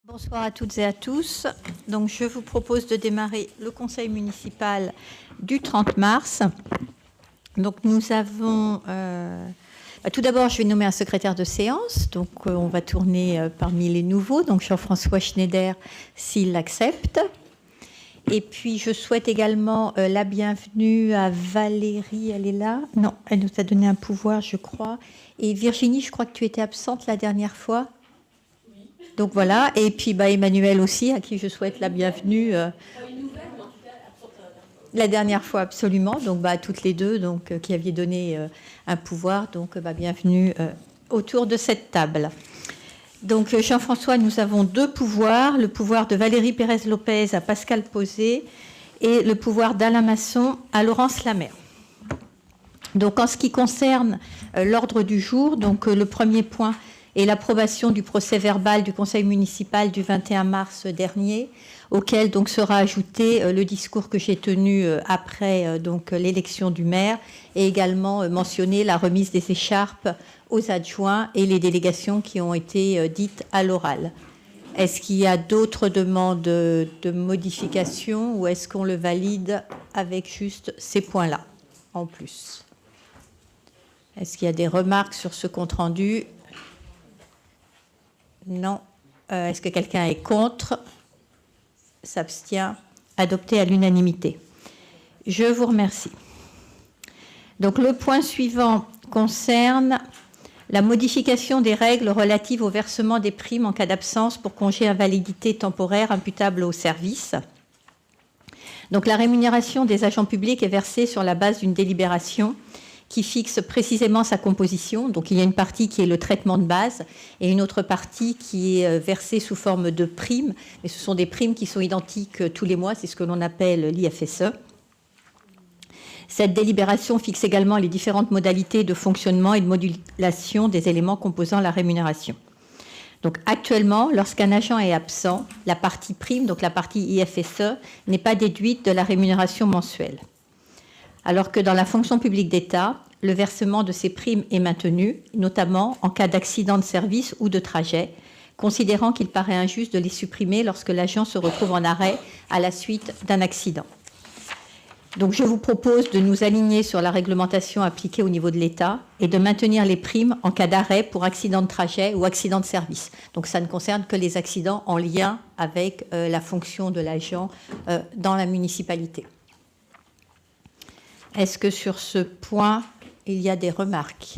Bonsoir à toutes et à tous. Donc, je vous propose de démarrer le conseil municipal du 30 mars. Donc, nous avons... tout d'abord, je vais nommer un secrétaire de séance. Donc, on va tourner parmi les nouveaux. Donc, Jean-François Schneider, s'il l'accepte. Et puis, je souhaite également la bienvenue à Valérie. Elle est là? Non, elle nous a donné un pouvoir, je crois. Et Virginie, je crois que tu étais absente la dernière fois. Donc voilà, et puis Emmanuel aussi, à qui je souhaite la bienvenue. La dernière fois, absolument. Donc à toutes les deux, donc, qui aviez donné un pouvoir. Donc bienvenue autour de cette table. Donc Jean-François, nous avons deux pouvoirs. Le pouvoir de Valérie Pérez-Lopez à Pascal Posé et le pouvoir d'Alain Masson à Laurence Lamère. Donc en ce qui concerne l'ordre du jour, donc le premier point et l'approbation du procès-verbal du conseil municipal du 21 mars dernier, auquel donc sera ajouté le discours que j'ai tenu après donc l'élection du maire, et également mentionné la remise des écharpes aux adjoints et les délégations qui ont été dites à l'oral. Est-ce qu'il y a d'autres demandes de modification ou est-ce qu'on le valide avec juste ces points-là en plus? Est-ce qu'il y a des remarques sur ce compte-rendu? Non. Est-ce que quelqu'un est contre? S'abstient? Adopté à l'unanimité. Je vous remercie. Donc le point suivant concerne la modification des règles relatives au versement des primes en cas d'absence pour congé invalidité temporaire imputable au service. Donc la rémunération des agents publics est versée sur la base d'une délibération qui fixe précisément sa composition. Donc il y a une partie qui est le traitement de base et une autre partie qui est versée sous forme de primes. Et ce sont des primes qui sont identiques tous les mois, c'est ce que l'on appelle l'IFSE. Cette délibération fixe également les différentes modalités de fonctionnement et de modulation des éléments composant la rémunération. Donc actuellement, lorsqu'un agent est absent, la partie prime, donc la partie IFSE, n'est pas déduite de la rémunération mensuelle. Alors que dans la fonction publique d'État, le versement de ces primes est maintenu, notamment en cas d'accident de service ou de trajet, considérant qu'il paraît injuste de les supprimer lorsque l'agent se retrouve en arrêt à la suite d'un accident. Donc je vous propose de nous aligner sur la réglementation appliquée au niveau de l'État et de maintenir les primes en cas d'arrêt pour accident de trajet ou accident de service. Donc ça ne concerne que les accidents en lien avec la fonction de l'agent dans la municipalité. Est-ce que sur ce point, il y a des remarques?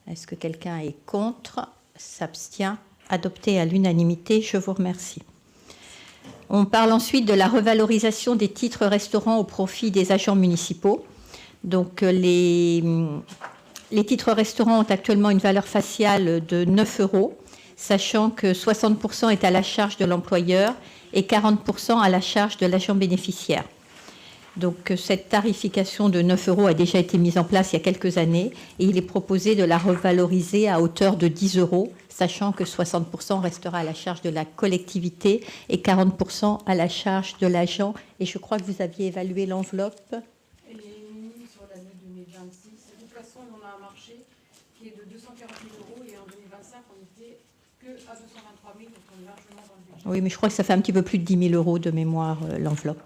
Est-ce que quelqu'un est contre? S'abstient? Adopté à l'unanimité, je vous remercie. On parle ensuite de la revalorisation des titres restaurants au profit des agents municipaux. Donc les titres restaurants ont actuellement une valeur faciale de 9 €, sachant que 60% est à la charge de l'employeur et 40% à la charge de l'agent bénéficiaire. Donc cette tarification de 9 € a déjà été mise en place il y a quelques années et il est proposé de la revaloriser à hauteur de 10 €, sachant que 60% restera à la charge de la collectivité et 40% à la charge de l'agent. Et je crois que vous aviez évalué l'enveloppe. Elle est minime sur l'année 2026. De toute façon, on a un marché qui est de 240 000 € et en 2025, on n'était que à 223 000, donc on est largement dans le budget. Oui, mais je crois que ça fait un petit peu plus de 10 000 € de mémoire, l'enveloppe.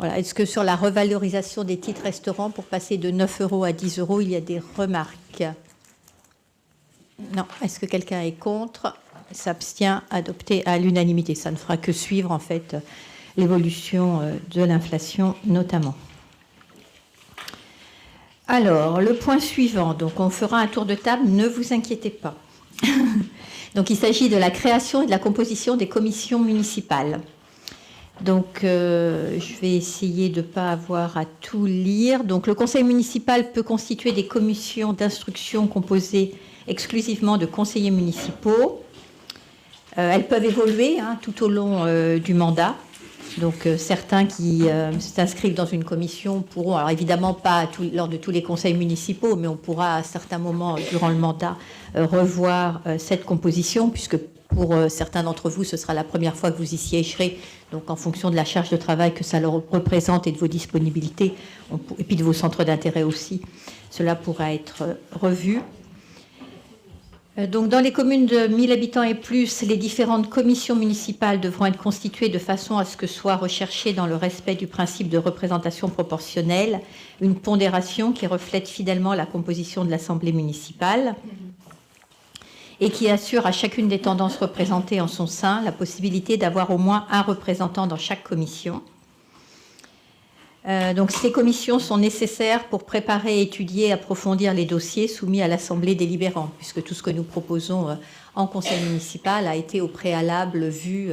Voilà. Est-ce que sur la revalorisation des titres restaurants pour passer de 9 € à 10 €, il y a des remarques? Non. Est-ce que quelqu'un est contre? S'abstient? Adopté à l'unanimité. Ça ne fera que suivre en fait l'évolution de l'inflation notamment. Alors, le point suivant. Donc, on fera un tour de table. Ne vous inquiétez pas. Donc, il s'agit de la création et de la composition des commissions municipales. Donc, je vais essayer de ne pas avoir à tout lire. Donc, le conseil municipal peut constituer des commissions d'instruction composées exclusivement de conseillers municipaux. Elles peuvent évoluer tout au long du mandat. Donc, certains qui s'inscrivent dans une commission pourront, alors évidemment pas lors de tous les conseils municipaux, mais on pourra à certains moments durant le mandat revoir cette composition, puisque pour certains d'entre vous, ce sera la première fois que vous y siégerez. Donc, en fonction de la charge de travail que ça leur représente et de vos disponibilités, et puis de vos centres d'intérêt aussi, cela pourra être revu. Donc, dans les communes de 1000 habitants et plus, les différentes commissions municipales devront être constituées de façon à ce que soit recherchée, dans le respect du principe de représentation proportionnelle, une pondération qui reflète fidèlement la composition de l'Assemblée municipale et qui assure à chacune des tendances représentées en son sein la possibilité d'avoir au moins un représentant dans chaque commission. Donc, ces commissions sont nécessaires pour préparer, étudier et approfondir les dossiers soumis à l'Assemblée délibérante, puisque tout ce que nous proposons en conseil municipal a été au préalable vu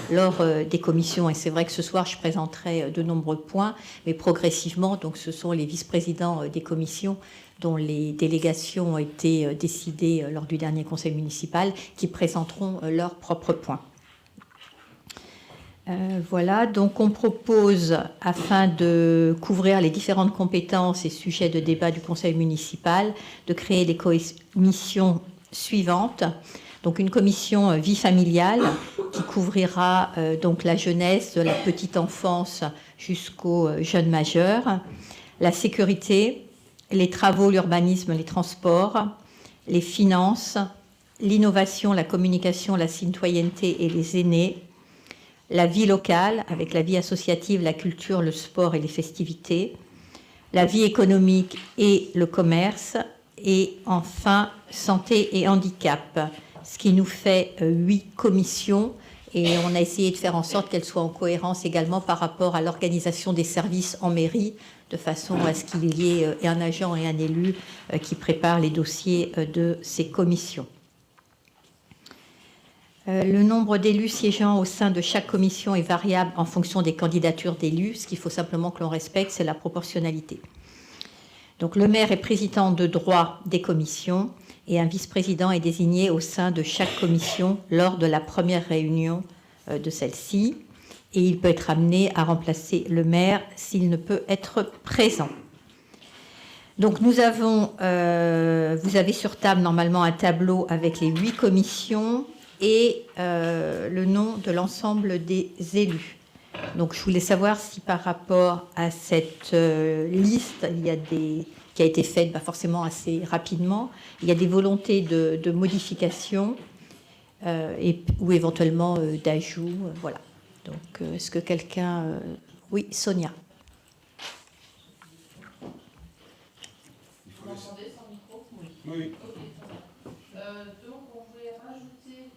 lors des commissions. Et c'est vrai que ce soir, je présenterai de nombreux points, mais progressivement, donc ce sont les vice-présidents des commissions dont les délégations ont été décidées lors du dernier conseil municipal qui présenteront leurs propres points. Voilà, donc on propose, afin de couvrir les différentes compétences et sujets de débat du conseil municipal, de créer des commissions suivantes. Donc une commission vie familiale qui couvrira donc la jeunesse, de la petite enfance jusqu'aux jeunes majeurs, la sécurité, les travaux, l'urbanisme, les transports, les finances, l'innovation, la communication, la citoyenneté et les aînés, la vie locale, avec la vie associative, la culture, le sport et les festivités, la vie économique et le commerce, et enfin, santé et handicap, ce qui nous fait 8 commissions, et on a essayé de faire en sorte qu'elles soient en cohérence également par rapport à l'organisation des services en mairie, de façon à ce qu'il y ait un agent et un élu qui préparent les dossiers de ces commissions. Le nombre d'élus siégeant au sein de chaque commission est variable en fonction des candidatures d'élus. Ce qu'il faut simplement que l'on respecte, c'est la proportionnalité. Donc, le maire est président de droit des commissions et un vice-président est désigné au sein de chaque commission lors de la première réunion de celle-ci. Et il peut être amené à remplacer le maire s'il ne peut être présent. Donc, nous avons, vous avez sur table normalement un tableau avec les 8 commissions et le nom de l'ensemble des élus. Donc, je voulais savoir si par rapport à cette liste, il y a qui a été faite forcément assez rapidement, il y a des volontés de modification ou éventuellement d'ajout. Voilà. Donc, est-ce que quelqu'un... Oui, Sonia. Vous m'entendez sans micro? Oui. Ok, très bien. Donc, on voulait rajouter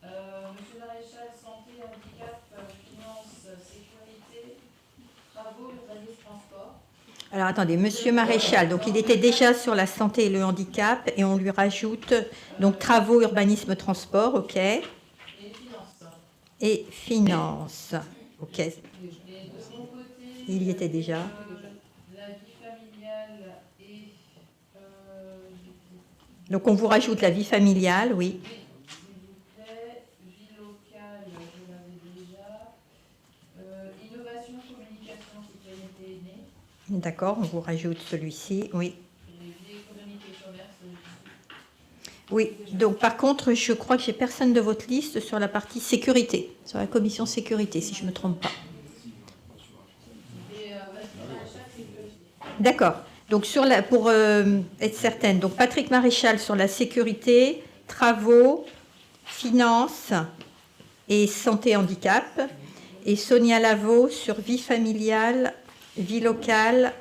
Monsieur Maréchal, santé, handicap, finances, sécurité, travaux, urbanisme, transport. Alors, attendez, Monsieur Maréchal, donc il était déjà sur la santé et le handicap, et on lui rajoute donc travaux, urbanisme, transport, ok. Et finances. Et finances, ok. Et de mon côté, Il y était déjà. La vie familiale et... Donc, on vous rajoute la vie familiale, oui. S'il vous plaît, vie locale, je l'avais déjà. Innovation, communication, citoyenneté aînée. D'accord, on vous rajoute celui-ci, oui. Et vie économique et commerce. Oui, donc par contre, je crois que j'ai personne de votre liste sur la partie sécurité, sur la commission sécurité, si je ne me trompe pas. Et Maréchal, sécurité. D'accord. Donc, pour être certaine, donc Patrick Maréchal sur la sécurité, travaux, finances et santé handicap, et Sonia Lavaux sur vie familiale, vie locale,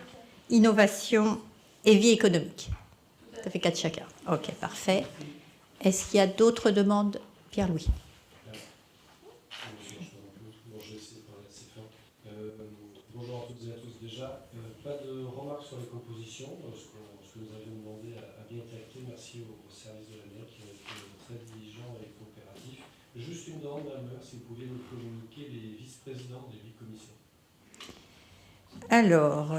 innovation et vie économique. Ça fait 4 chacun. Ok, parfait. Est-ce qu'il y a d'autres demandes, Pierre-Louis? Bonjour à toutes et à tous. Déjà, pas de remarques sur les compositions. Ce que nous avions demandé a bien été acté. Merci au service de la mairie qui ont été très diligents et coopératifs. Juste une demande, Madame le maire, si vous pouviez nous communiquer les vice-présidents des 8 commissions. Alors,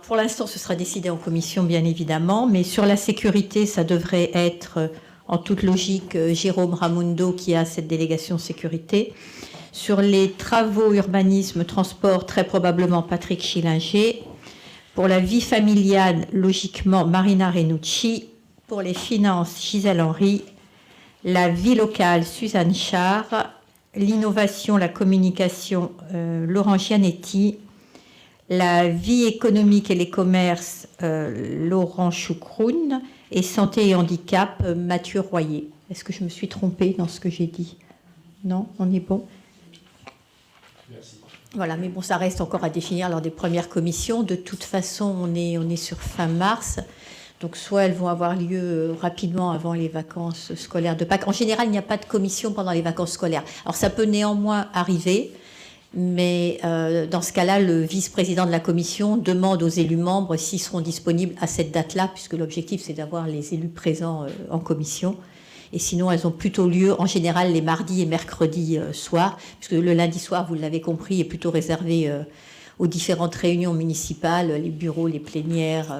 pour l'instant, ce sera décidé en commission, bien évidemment, mais sur la sécurité, ça devrait être, en toute logique, Jérôme Ramundo qui a cette délégation sécurité. Sur les travaux, urbanisme, transport, très probablement Patrick Schillinger. Pour la vie familiale, logiquement, Marina Renucci. Pour les finances, Gisèle Henry. La vie locale, Suzanne Char. L'innovation, la communication, Laurent Gianetti. La vie économique et les commerces, Laurent Choucroune. Et santé et handicap, Mathieu Royer. Est-ce que je me suis trompée dans ce que j'ai dit? Non, on est bon? Merci. Voilà, mais bon, ça reste encore à définir lors des premières commissions. De toute façon, on est sur fin mars. Donc, soit elles vont avoir lieu rapidement avant les vacances scolaires de Pâques. En général, il n'y a pas de commission pendant les vacances scolaires. Alors, ça peut néanmoins arriver, mais dans ce cas-là, le vice-président de la commission demande aux élus membres s'ils seront disponibles à cette date-là, puisque l'objectif, c'est d'avoir les élus présents en commission. Et sinon, elles ont plutôt lieu, en général, les mardis et mercredis soirs, puisque le lundi soir, vous l'avez compris, est plutôt réservé aux différentes réunions municipales, les bureaux, les plénières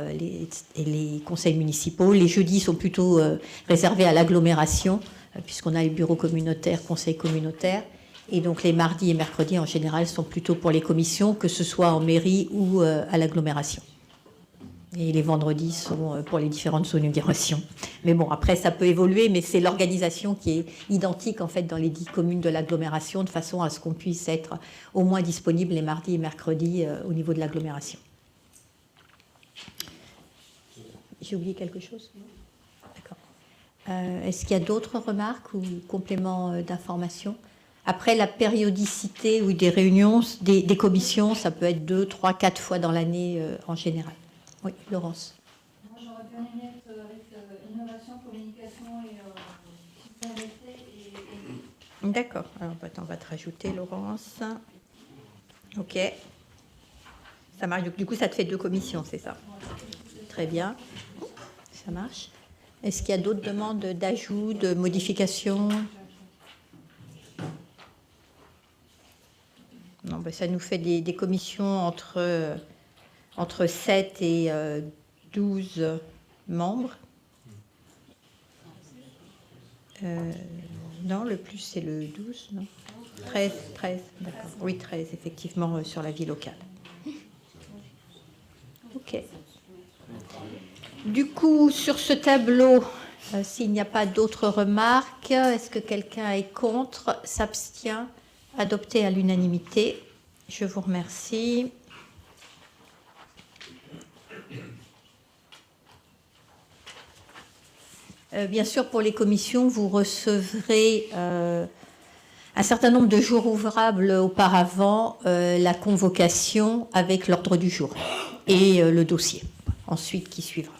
et les conseils municipaux. Les jeudis sont plutôt réservés à l'agglomération, puisqu'on a les bureaux communautaires, conseils communautaires. Et donc les mardis et mercredis, en général, sont plutôt pour les commissions, que ce soit en mairie ou à l'agglomération. Et les vendredis sont pour les différentes inaugurations. Mais bon, après, ça peut évoluer, mais c'est l'organisation qui est identique, en fait, dans les 10 communes de l'agglomération, de façon à ce qu'on puisse être au moins disponible les mardis et mercredis au niveau de l'agglomération. J'ai oublié quelque chose? D'accord. Est-ce qu'il y a d'autres remarques ou compléments d'information? Après, la périodicité ou des réunions, des commissions, ça peut être 2, 3, 4 fois dans l'année en général. Oui, Laurence. Moi, j'aurais bien aimé être avec innovation, communication et citoyenneté et... D'accord. Alors, attends, on va te rajouter, Laurence. OK. Ça marche. Du coup, ça te fait 2 commissions, c'est ça? Très bien. Ça marche. Est-ce qu'il y a d'autres demandes d'ajout, de modification? Non, ben ça nous fait des commissions entre 7 et 12 membres. Non, le plus c'est le 12, non? 13, d'accord. Oui, 13, effectivement, sur la vie locale. OK. Du coup, sur ce tableau, s'il n'y a pas d'autres remarques, est-ce que quelqu'un est contre, s'abstient? Adopté à l'unanimité. Je vous remercie. Bien sûr, pour les commissions, vous recevrez un certain nombre de jours ouvrables auparavant la convocation avec l'ordre du jour et le dossier ensuite qui suivra.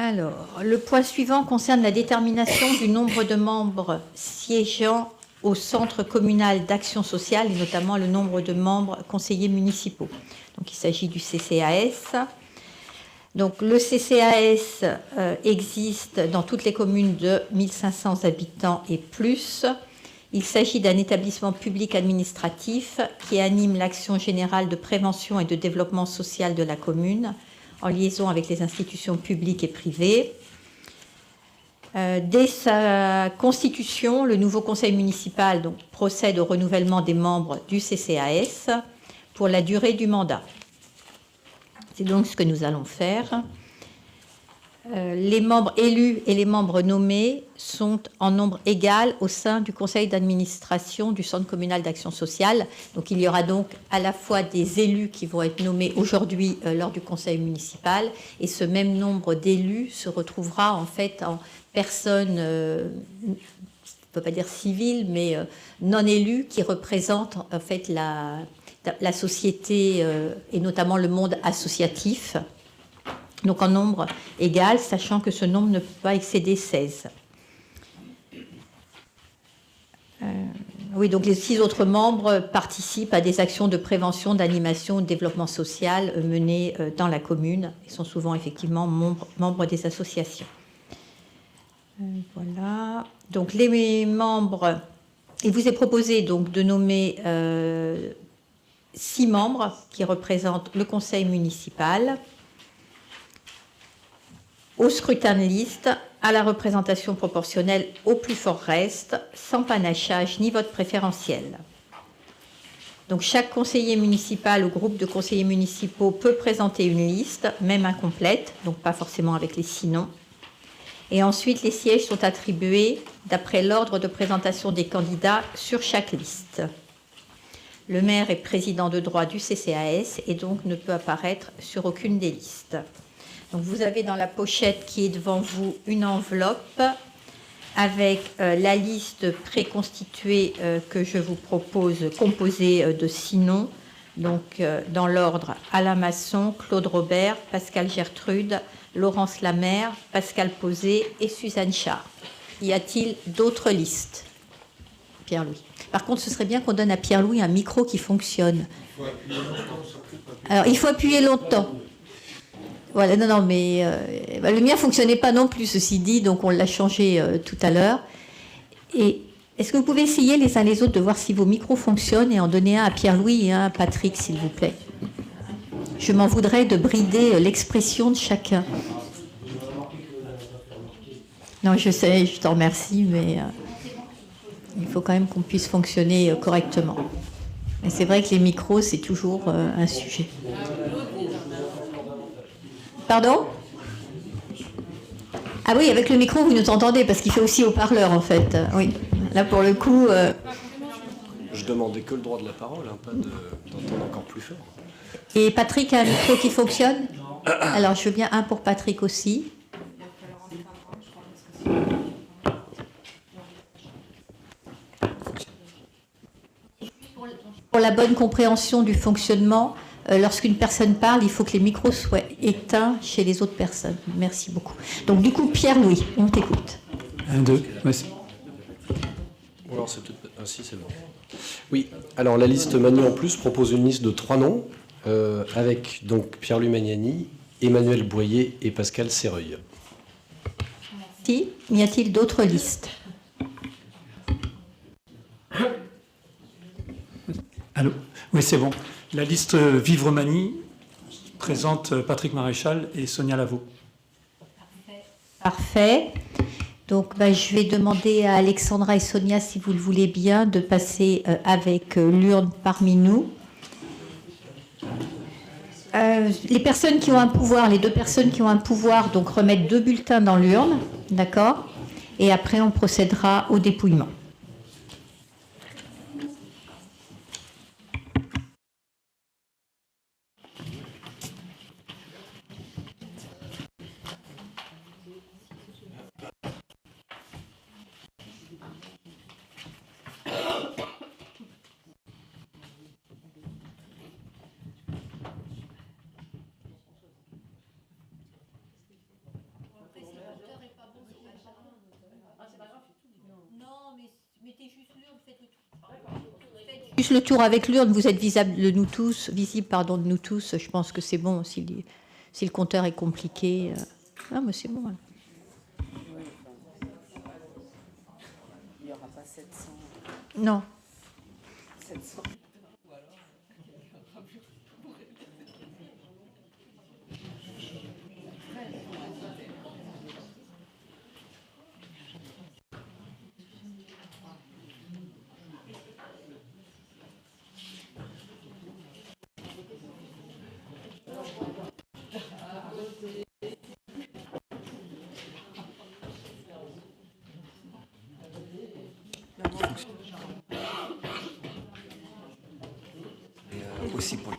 Alors, le point suivant concerne la détermination du nombre de membres siégeant au Centre communal d'action sociale et notamment le nombre de membres conseillers municipaux. Donc, il s'agit du CCAS. Donc, le CCAS existe dans toutes les communes de 1500 habitants et plus. Il s'agit d'un établissement public administratif qui anime l'action générale de prévention et de développement social de la commune, en liaison avec les institutions publiques et privées. Dès sa constitution, le nouveau conseil municipal donc, procède au renouvellement des membres du CCAS pour la durée du mandat. C'est donc ce que nous allons faire. Les membres élus et les membres nommés sont en nombre égal au sein du conseil d'administration du Centre communal d'action sociale. Donc il y aura donc à la fois des élus qui vont être nommés aujourd'hui lors du conseil municipal et ce même nombre d'élus se retrouvera en fait en personnes, je ne peux pas dire civiles, mais non élus qui représentent en fait la société et notamment le monde associatif. Donc en nombre égal, sachant que ce nombre ne peut pas excéder 16. Oui, donc les 6 autres membres participent à des actions de prévention, d'animation, de développement social menées dans la commune et sont souvent effectivement membres des associations. Voilà. Donc les membres, il vous est proposé donc de nommer 6 membres qui représentent le conseil municipal, au scrutin de liste, à la représentation proportionnelle au plus fort reste, sans panachage ni vote préférentiel. Donc chaque conseiller municipal ou groupe de conseillers municipaux peut présenter une liste, même incomplète, donc pas forcément avec les 6 noms. Et ensuite, les sièges sont attribués d'après l'ordre de présentation des candidats sur chaque liste. Le maire est président de droit du CCAS et donc ne peut apparaître sur aucune des listes. Donc vous avez dans la pochette qui est devant vous une enveloppe avec la liste préconstituée que je vous propose, composée de 6 noms. Donc dans l'ordre: Alain Masson, Claude Robert, Pascal Gertrude, Laurence Lamère, Pascal Posé et Suzanne Char. Y a-t-il d'autres listes? Pierre-Louis. Par contre, ce serait bien qu'on donne à Pierre-Louis un micro qui fonctionne. Alors, il faut appuyer longtemps. Voilà, non, mais le mien ne fonctionnait pas non plus, ceci dit, donc on l'a changé tout à l'heure. Et est-ce que vous pouvez essayer les uns les autres de voir si vos micros fonctionnent et en donner un à Pierre-Louis et un à Patrick, s'il vous plaît? Je m'en voudrais de brider l'expression de chacun. Non, je sais, je t'en remercie, mais il faut quand même qu'on puisse fonctionner correctement. Et c'est vrai que les micros, c'est toujours un sujet. Pardon? Ah oui, avec le micro, vous nous entendez, parce qu'il fait aussi haut-parleur, en fait. Oui, là, pour le coup... Je demandais que le droit de la parole, hein, pas d'entendre encore plus fort. Et Patrick a un micro qui fonctionne? Alors, je veux bien un pour Patrick aussi. Pour la bonne compréhension du fonctionnement, lorsqu'une personne parle, il faut que les micros soient éteints chez les autres personnes. Merci beaucoup. Donc, du coup, Pierre-Louis, on t'écoute. 1, 2, merci. Alors, c'est peut-être... Ah si, c'est bon. Oui, alors la liste Mani en plus propose une liste de 3 noms, avec donc Pierre-Louis Magnani, Emmanuel Boyer et Pascal Serreuil. Merci. Y a-t-il d'autres listes? Allô? Oui, c'est bon. La liste Vivre Mani présente Patrick Maréchal et Sonia Lavaux. Parfait. Donc, je vais demander à Alexandra et Sonia, si vous le voulez bien, de passer avec l'urne parmi nous. Les personnes qui ont un pouvoir, les 2 personnes qui ont un pouvoir, donc remettre 2 bulletins dans l'urne, d'accord? Et après, on procédera au dépouillement. Juste le tour avec l'urne, vous êtes visible de nous tous, de nous tous. Je pense que c'est bon si le compteur est compliqué. Ah, mais c'est bon. Hein. Il n'y aura pas 700. Non. 700. Aussi pour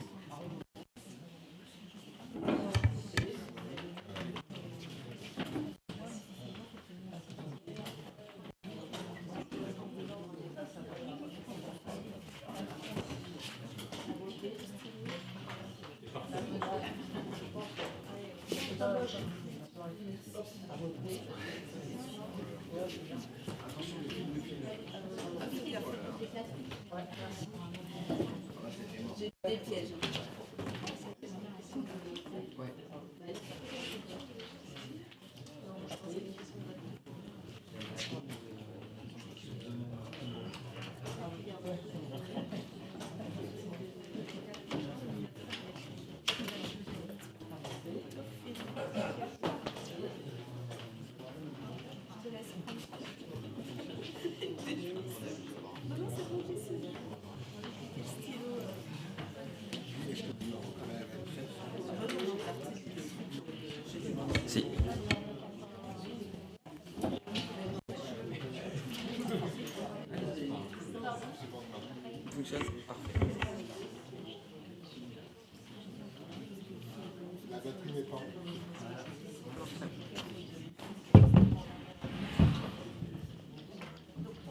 Des pièges.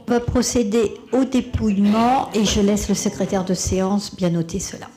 On va procéder au dépouillement et je laisse le secrétaire de séance bien noter cela.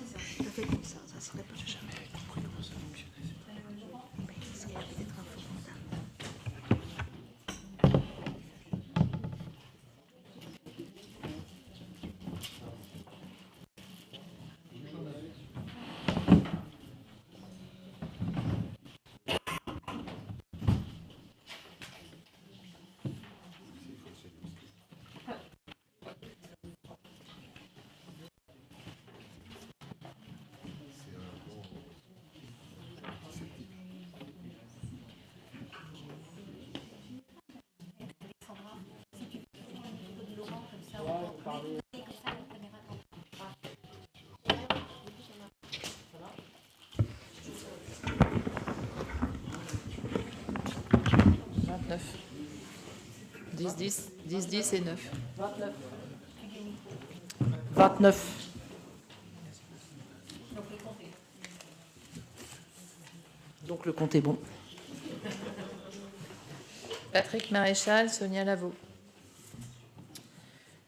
Dix, 10 et 9. 29. Donc le compte est bon. Patrick Maréchal, Sonia Lavaux.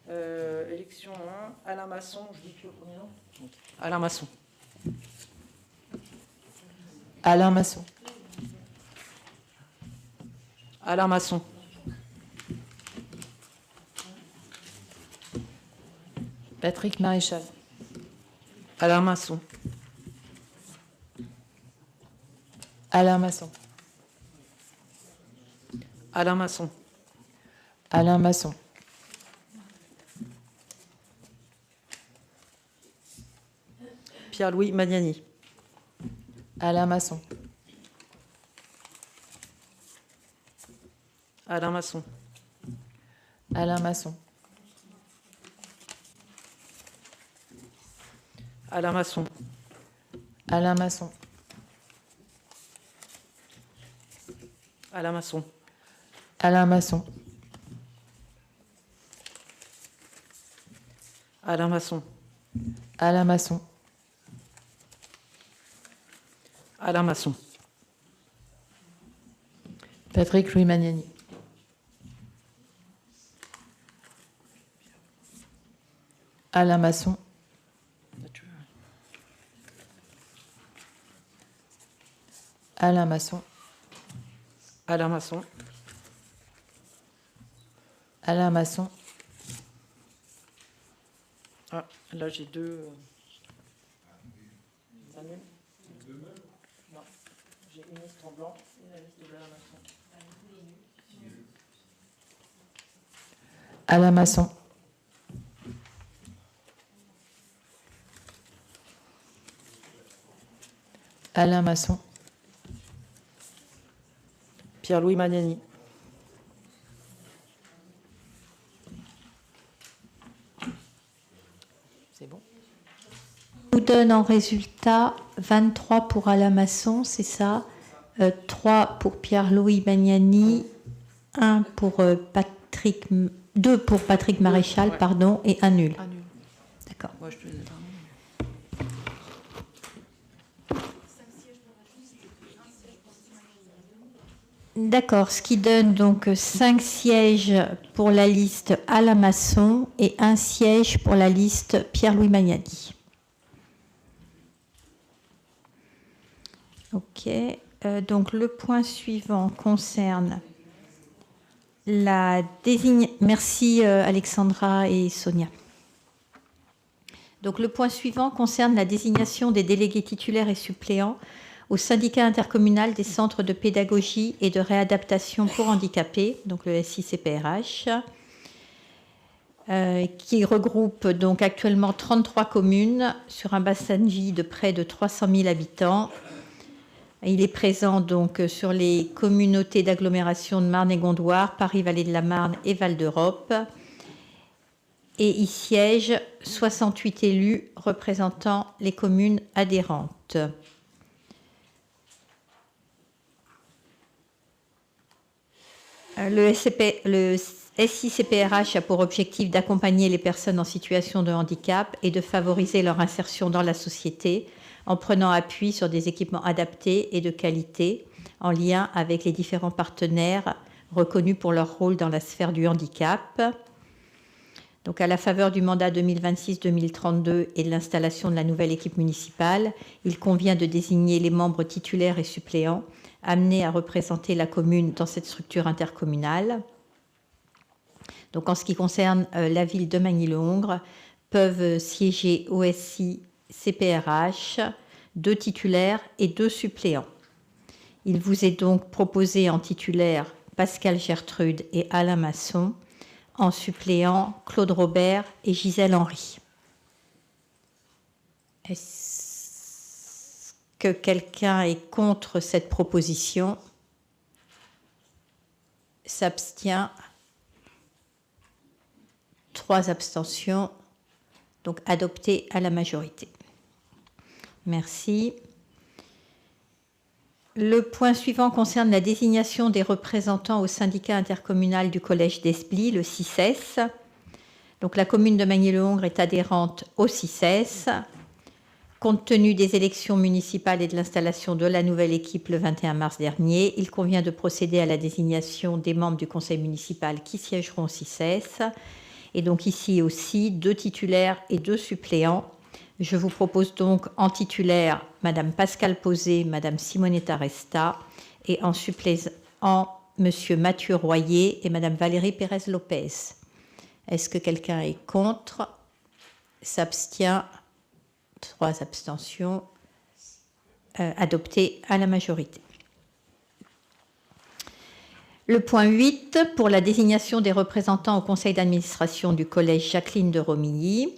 Élection 1, Alain Masson, je dis plus le premier nom. Alain Masson. Alain Masson. Alain Masson. Patrick Maréchal. Alain Masson. Alain Masson. Alain Masson. Alain Masson. Pierre-Louis Magnani. Alain Masson. Alain Masson. Alain Masson. Alain Masson. Alain Masson. Alain Masson. Alain Masson. Alain Masson. Alain Masson. Alain Masson. Patrick Louis Magnani. Alain Masson. Alain Masson. Alain Masson. Alain Masson. Ah, là j'ai deux. Annule. Non, j'ai une liste en blanc et la liste de Alain Masson. Alain Masson. Alain Masson. Pierre-Louis Magnani. C'est bon. Nous donne en résultat 23 pour Alain Masson, c'est ça, 3 pour Pierre-Louis Magnani, 1 pour Patrick, 2 pour Patrick Maréchal, Ouais. pardon, et un nul. Un nul. D'accord. Moi, je te les ai pas. D'accord, ce qui donne donc 5 sièges pour la liste Alain Masson et 1 siège pour la liste Pierre-Louis Magnani. Ok, donc le point suivant concerne la désignation. Merci Alexandra et Sonia. Donc le point suivant concerne la désignation des délégués titulaires et suppléants au syndicat intercommunal des centres de pédagogie et de réadaptation pour handicapés, donc le SICPRH, qui regroupe donc actuellement 33 communes sur un bassin de vie de près de 300 000 habitants. Il est présent donc sur les communautés d'agglomération de Marne et Gondoire, Paris-Vallée de la Marne et Val d'Europe. Et y siègent 68 élus représentant les communes adhérentes. Le SICPRH a pour objectif d'accompagner les personnes en situation de handicap et de favoriser leur insertion dans la société en prenant appui sur des équipements adaptés et de qualité, en lien avec les différents partenaires reconnus pour leur rôle dans la sphère du handicap. Donc, à la faveur du mandat 2026-2032 et de l'installation de la nouvelle équipe municipale, il convient de désigner les membres titulaires et suppléants amenés à représenter la commune dans cette structure intercommunale. Donc, en ce qui concerne la ville de Magny-le-Hongre, peuvent siéger OSI CPRH, 2 titulaires et 2 suppléants. Il vous est donc proposé en titulaire Pascal Gertrude et Alain Masson, en suppléant Claude Robert et Gisèle Henry. Est-ce que quelqu'un est contre cette proposition? S'abstient? 3 abstentions, donc adopté à la majorité. Merci. Le point suivant concerne la désignation des représentants au syndicat intercommunal du Collège d'Esply, le CICES. Donc, la commune de Magny-le-Hongre est adhérente au CICES. Compte tenu des élections municipales et de l'installation de la nouvelle équipe le 21 mars dernier, il convient de procéder à la désignation des membres du conseil municipal qui siégeront au CICES. Et donc ici aussi, 2 titulaires et 2 suppléants. Je vous propose donc en titulaire Madame Pascale Posé, Madame Simonetta Resta, et en suppléant Monsieur Mathieu Royer et Madame Valérie Pérez-Lopez. Est-ce que quelqu'un est contre? S'abstient? 3 abstentions. Adopté à la majorité. Le point 8, pour la désignation des représentants au conseil d'administration du collège Jacqueline de Romilly.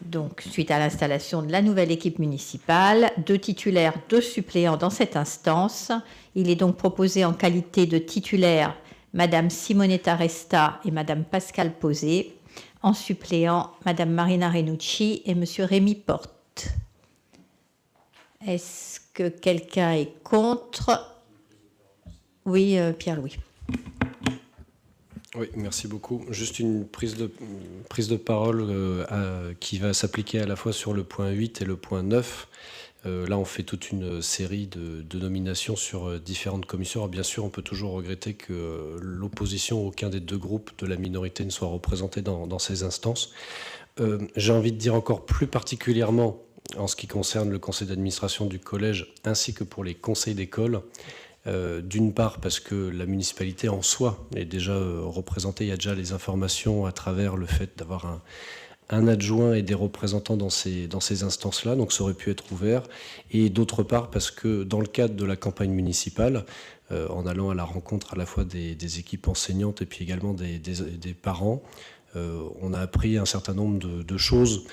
Donc, suite à l'installation de la nouvelle équipe municipale, 2 titulaires, 2 suppléants dans cette instance. Il est donc proposé en qualité de titulaire Madame Simonetta Resta et Madame Pascale Posé, en suppléant Madame Marina Renucci et Monsieur Rémy Porte. Est-ce que quelqu'un est contre? Oui, Pierre-Louis. Oui, merci beaucoup. Juste une prise de parole qui va s'appliquer à la fois sur le point 8 et le point 9. Là, on fait toute une série de nominations sur différentes commissions. Alors, bien sûr, on peut toujours regretter que l'opposition, aucun des 2 groupes de la minorité ne soit représenté dans ces instances. J'ai envie de dire encore plus particulièrement en ce qui concerne le conseil d'administration du collège ainsi que pour les conseils d'école. D'une part parce que la municipalité en soi est déjà représentée, il y a déjà les informations à travers le fait d'avoir un adjoint et des représentants dans ces instances-là, donc ça aurait pu être ouvert. Et d'autre part parce que dans le cadre de la campagne municipale, en allant à la rencontre à la fois des équipes enseignantes et puis également des parents, on a appris un certain nombre de choses,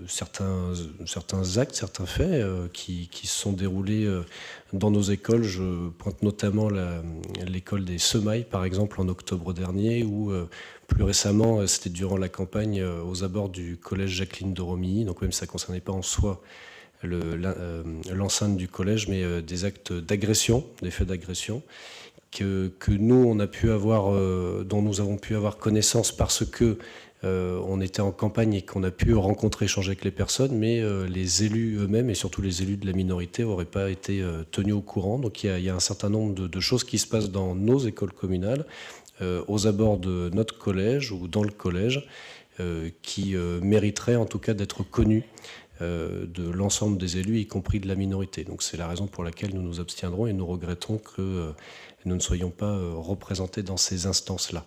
certains actes, certains faits qui se sont déroulés dans nos écoles. Je pointe notamment l'école des Semailles, par exemple, en octobre dernier, ou plus récemment, c'était durant la campagne aux abords du collège Jacqueline de Romilly. Donc même ça ne concernait pas en soi l'enceinte du collège, mais des actes d'agression, des faits d'agression, que nous, on a pu avoir, dont nous avons pu avoir connaissance parce que on était en campagne et qu'on a pu rencontrer, échanger avec les personnes, mais les élus eux-mêmes et surtout les élus de la minorité n'auraient pas été tenus au courant. Donc il y a un certain nombre de choses qui se passent dans nos écoles communales, aux abords de notre collège ou dans le collège, qui mériteraient en tout cas d'être connues de l'ensemble des élus, y compris de la minorité. Donc c'est la raison pour laquelle nous nous abstiendrons et nous regrettons que nous ne soyons pas représentés dans ces instances-là.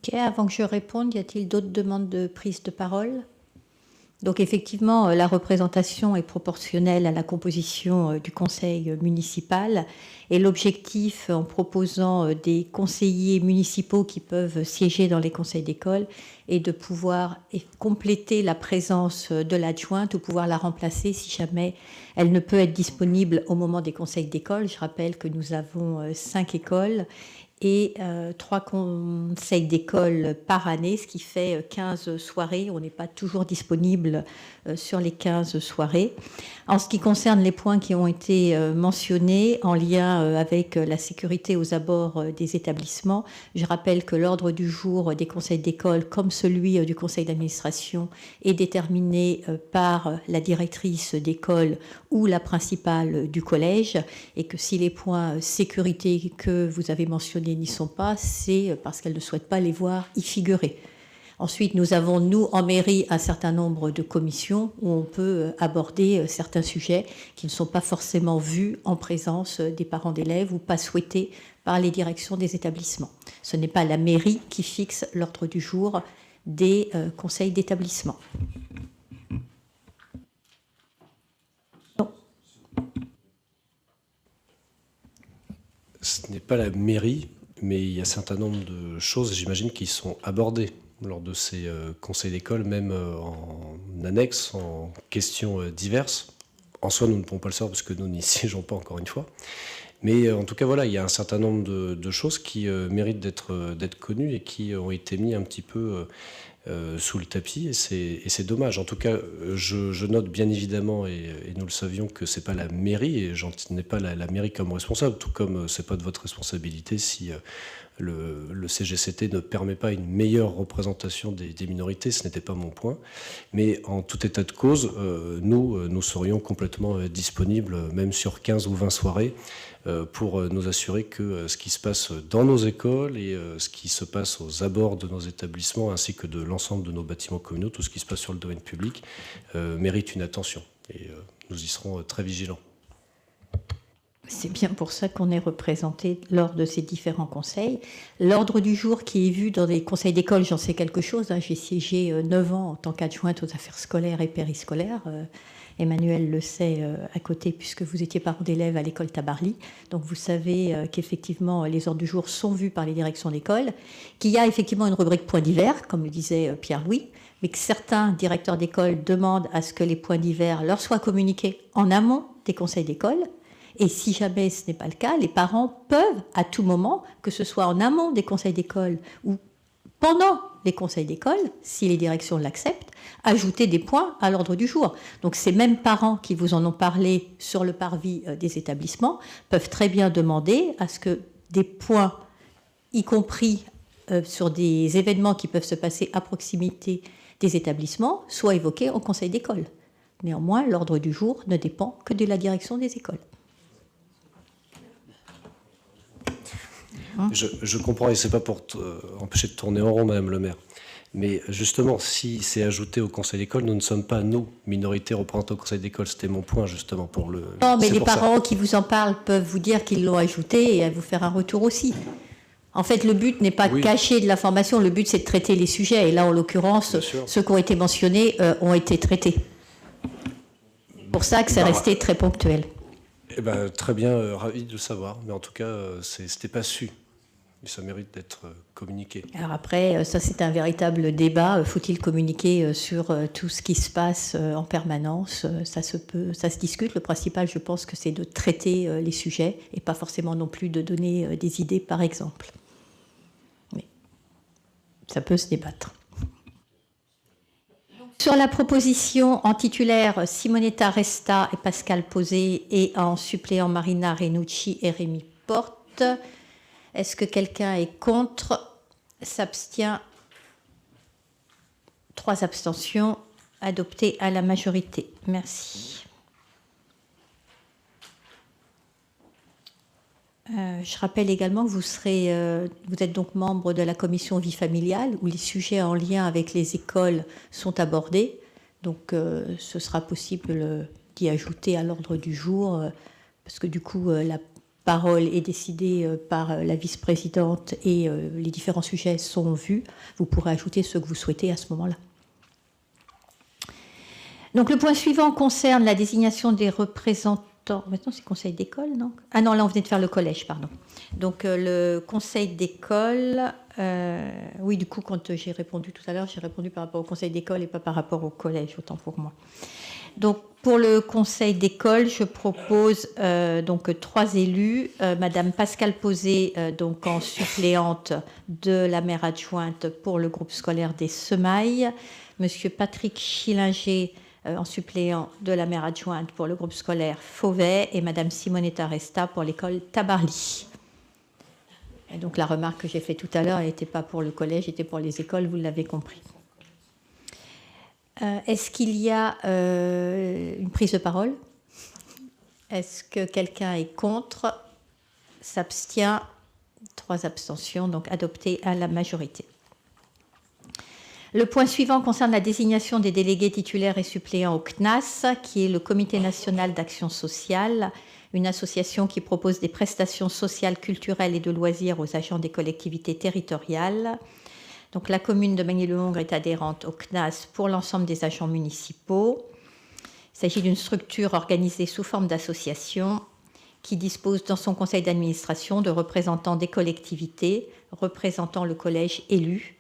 Ok, avant que je réponde, y a-t-il d'autres demandes de prise de parole? Donc effectivement, la représentation est proportionnelle à la composition du conseil municipal et l'objectif en proposant des conseillers municipaux qui peuvent siéger dans les conseils d'école est de pouvoir compléter la présence de l'adjointe ou pouvoir la remplacer si jamais elle ne peut être disponible au moment des conseils d'école. Je rappelle que nous avons 5 écoles et 3 conseils d'école par année, ce qui fait 15 soirées. On n'est pas toujours disponible sur les 15 soirées. En ce qui concerne les points qui ont été mentionnés en lien avec la sécurité aux abords des établissements, je rappelle que l'ordre du jour des conseils d'école, comme celui du conseil d'administration, est déterminé par la directrice d'école ou la principale du collège, et que si les points sécurité que vous avez mentionnés n'y sont pas, c'est parce qu'elle ne souhaite pas les voir y figurer. Ensuite, nous avons, nous, en mairie, un certain nombre de commissions où on peut aborder certains sujets qui ne sont pas forcément vus en présence des parents d'élèves ou pas souhaités par les directions des établissements. Ce n'est pas la mairie qui fixe l'ordre du jour des conseils d'établissement. Ce n'est pas la mairie, mais il y a un certain nombre de choses, j'imagine, qui sont abordées lors de ces conseils d'école, même en annexe, en questions diverses. En soi, nous ne pouvons pas le savoir parce que nous n'y siégeons pas, encore une fois. Mais en tout cas, voilà, il y a un certain nombre de choses qui méritent d'être connues et qui ont été mis un petit peu sous le tapis, et c'est dommage. En tout cas, je note bien évidemment, et nous le savions, que c'est pas la mairie, et j'en tenais pas la mairie comme responsable, tout comme c'est pas de votre responsabilité si le CGCT ne permet pas une meilleure représentation des minorités, ce n'était pas mon point. Mais en tout état de cause, nous serions complètement disponibles, même sur 15 ou 20 soirées, pour nous assurer que ce qui se passe dans nos écoles et ce qui se passe aux abords de nos établissements, ainsi que de l'ensemble de nos bâtiments communaux, tout ce qui se passe sur le domaine public, mérite une attention. Et nous y serons très vigilants. C'est bien pour ça qu'on est représenté lors de ces différents conseils. L'ordre du jour qui est vu dans les conseils d'école, j'en sais quelque chose. J'ai siégé 9 ans en tant qu'adjointe aux affaires scolaires et périscolaires. Emmanuel le sait à côté, puisque vous étiez parent d'élèves à l'école Tabarly. Donc vous savez qu'effectivement, les ordres du jour sont vus par les directions d'école, qu'il y a effectivement une rubrique points divers, comme le disait Pierre-Louis, mais que certains directeurs d'école demandent à ce que les points divers leur soient communiqués en amont des conseils d'école. Et si jamais ce n'est pas le cas, les parents peuvent à tout moment, que ce soit en amont des conseils d'école ou pendant les conseils d'école, si les directions l'acceptent, ajouter des points à l'ordre du jour. Donc ces mêmes parents qui vous en ont parlé sur le parvis des établissements peuvent très bien demander à ce que des points, y compris sur des événements qui peuvent se passer à proximité des établissements, soient évoqués en conseil d'école. Néanmoins, l'ordre du jour ne dépend que de la direction des écoles. Je comprends, et c'est pas pour empêcher de tourner en rond, Madame le maire. Mais justement, si c'est ajouté au conseil d'école, nous ne sommes pas, nous, minorité représentée au conseil d'école. C'était mon point, justement, pour le... Non, mais les parents qui vous en parlent peuvent vous dire qu'ils l'ont ajouté et à vous faire un retour aussi. En fait, le but n'est pas de cacher de l'information, le but c'est de traiter les sujets. Et là, en l'occurrence, ceux qui ont été mentionnés ont été traités. C'est pour ça que c'est resté très ponctuel. Eh ben, très bien, ravi de le savoir. Mais en tout cas, c'était pas su. Mais ça mérite d'être communiqué. Alors après, ça c'est un véritable débat. Faut-il communiquer sur tout ce qui se passe en permanence ? Ça se discute. Le principal, je pense que c'est de traiter les sujets et pas forcément non plus de donner des idées, par exemple. Mais ça peut se débattre. Sur la proposition en titulaire, Simonetta Resta et Pascal Posé, et en suppléant Marina Renucci et Rémi Porte. Est-ce que quelqu'un est contre ? S'abstient ? 3 abstentions. Adopté à la majorité. Merci. Je rappelle également que vous êtes donc membre de la commission vie familiale, où les sujets en lien avec les écoles sont abordés. Donc ce sera possible d'y ajouter à l'ordre du jour, parce que du coup la parole est décidée par la vice-présidente et les différents sujets sont vus. Vous pourrez ajouter ceux que vous souhaitez à ce moment-là. Donc le point suivant concerne la désignation des représentants. Maintenant c'est conseil d'école, non ? Ah non, là on venait de faire le collège, pardon. Donc le conseil d'école, oui, du coup quand j'ai répondu tout à l'heure, j'ai répondu par rapport au conseil d'école et pas par rapport au collège, autant pour moi. Donc, pour le conseil d'école, je propose donc 3 élus. Madame Pascale Posé, donc en suppléante de la maire adjointe pour le groupe scolaire des Semailles. Monsieur Patrick Schillinger en suppléant de la maire adjointe pour le groupe scolaire Fauvet et Madame Simonetta Resta pour l'école Tabarly. Et donc la remarque que j'ai faite tout à l'heure n'était pas pour le collège, était pour les écoles, vous l'avez compris. Est-ce qu'il y a une prise de parole? Est-ce que quelqu'un est contre? S'abstient? 3 abstentions, donc adopté à la majorité. Le point suivant concerne la désignation des délégués titulaires et suppléants au CNAS, qui est le Comité national d'action sociale, une association qui propose des prestations sociales, culturelles et de loisirs aux agents des collectivités territoriales. Donc, la commune de Magny-le-Hongre est adhérente au CNAS pour l'ensemble des agents municipaux. Il s'agit d'une structure organisée sous forme d'association qui dispose dans son conseil d'administration de représentants des collectivités, représentant le collège élu.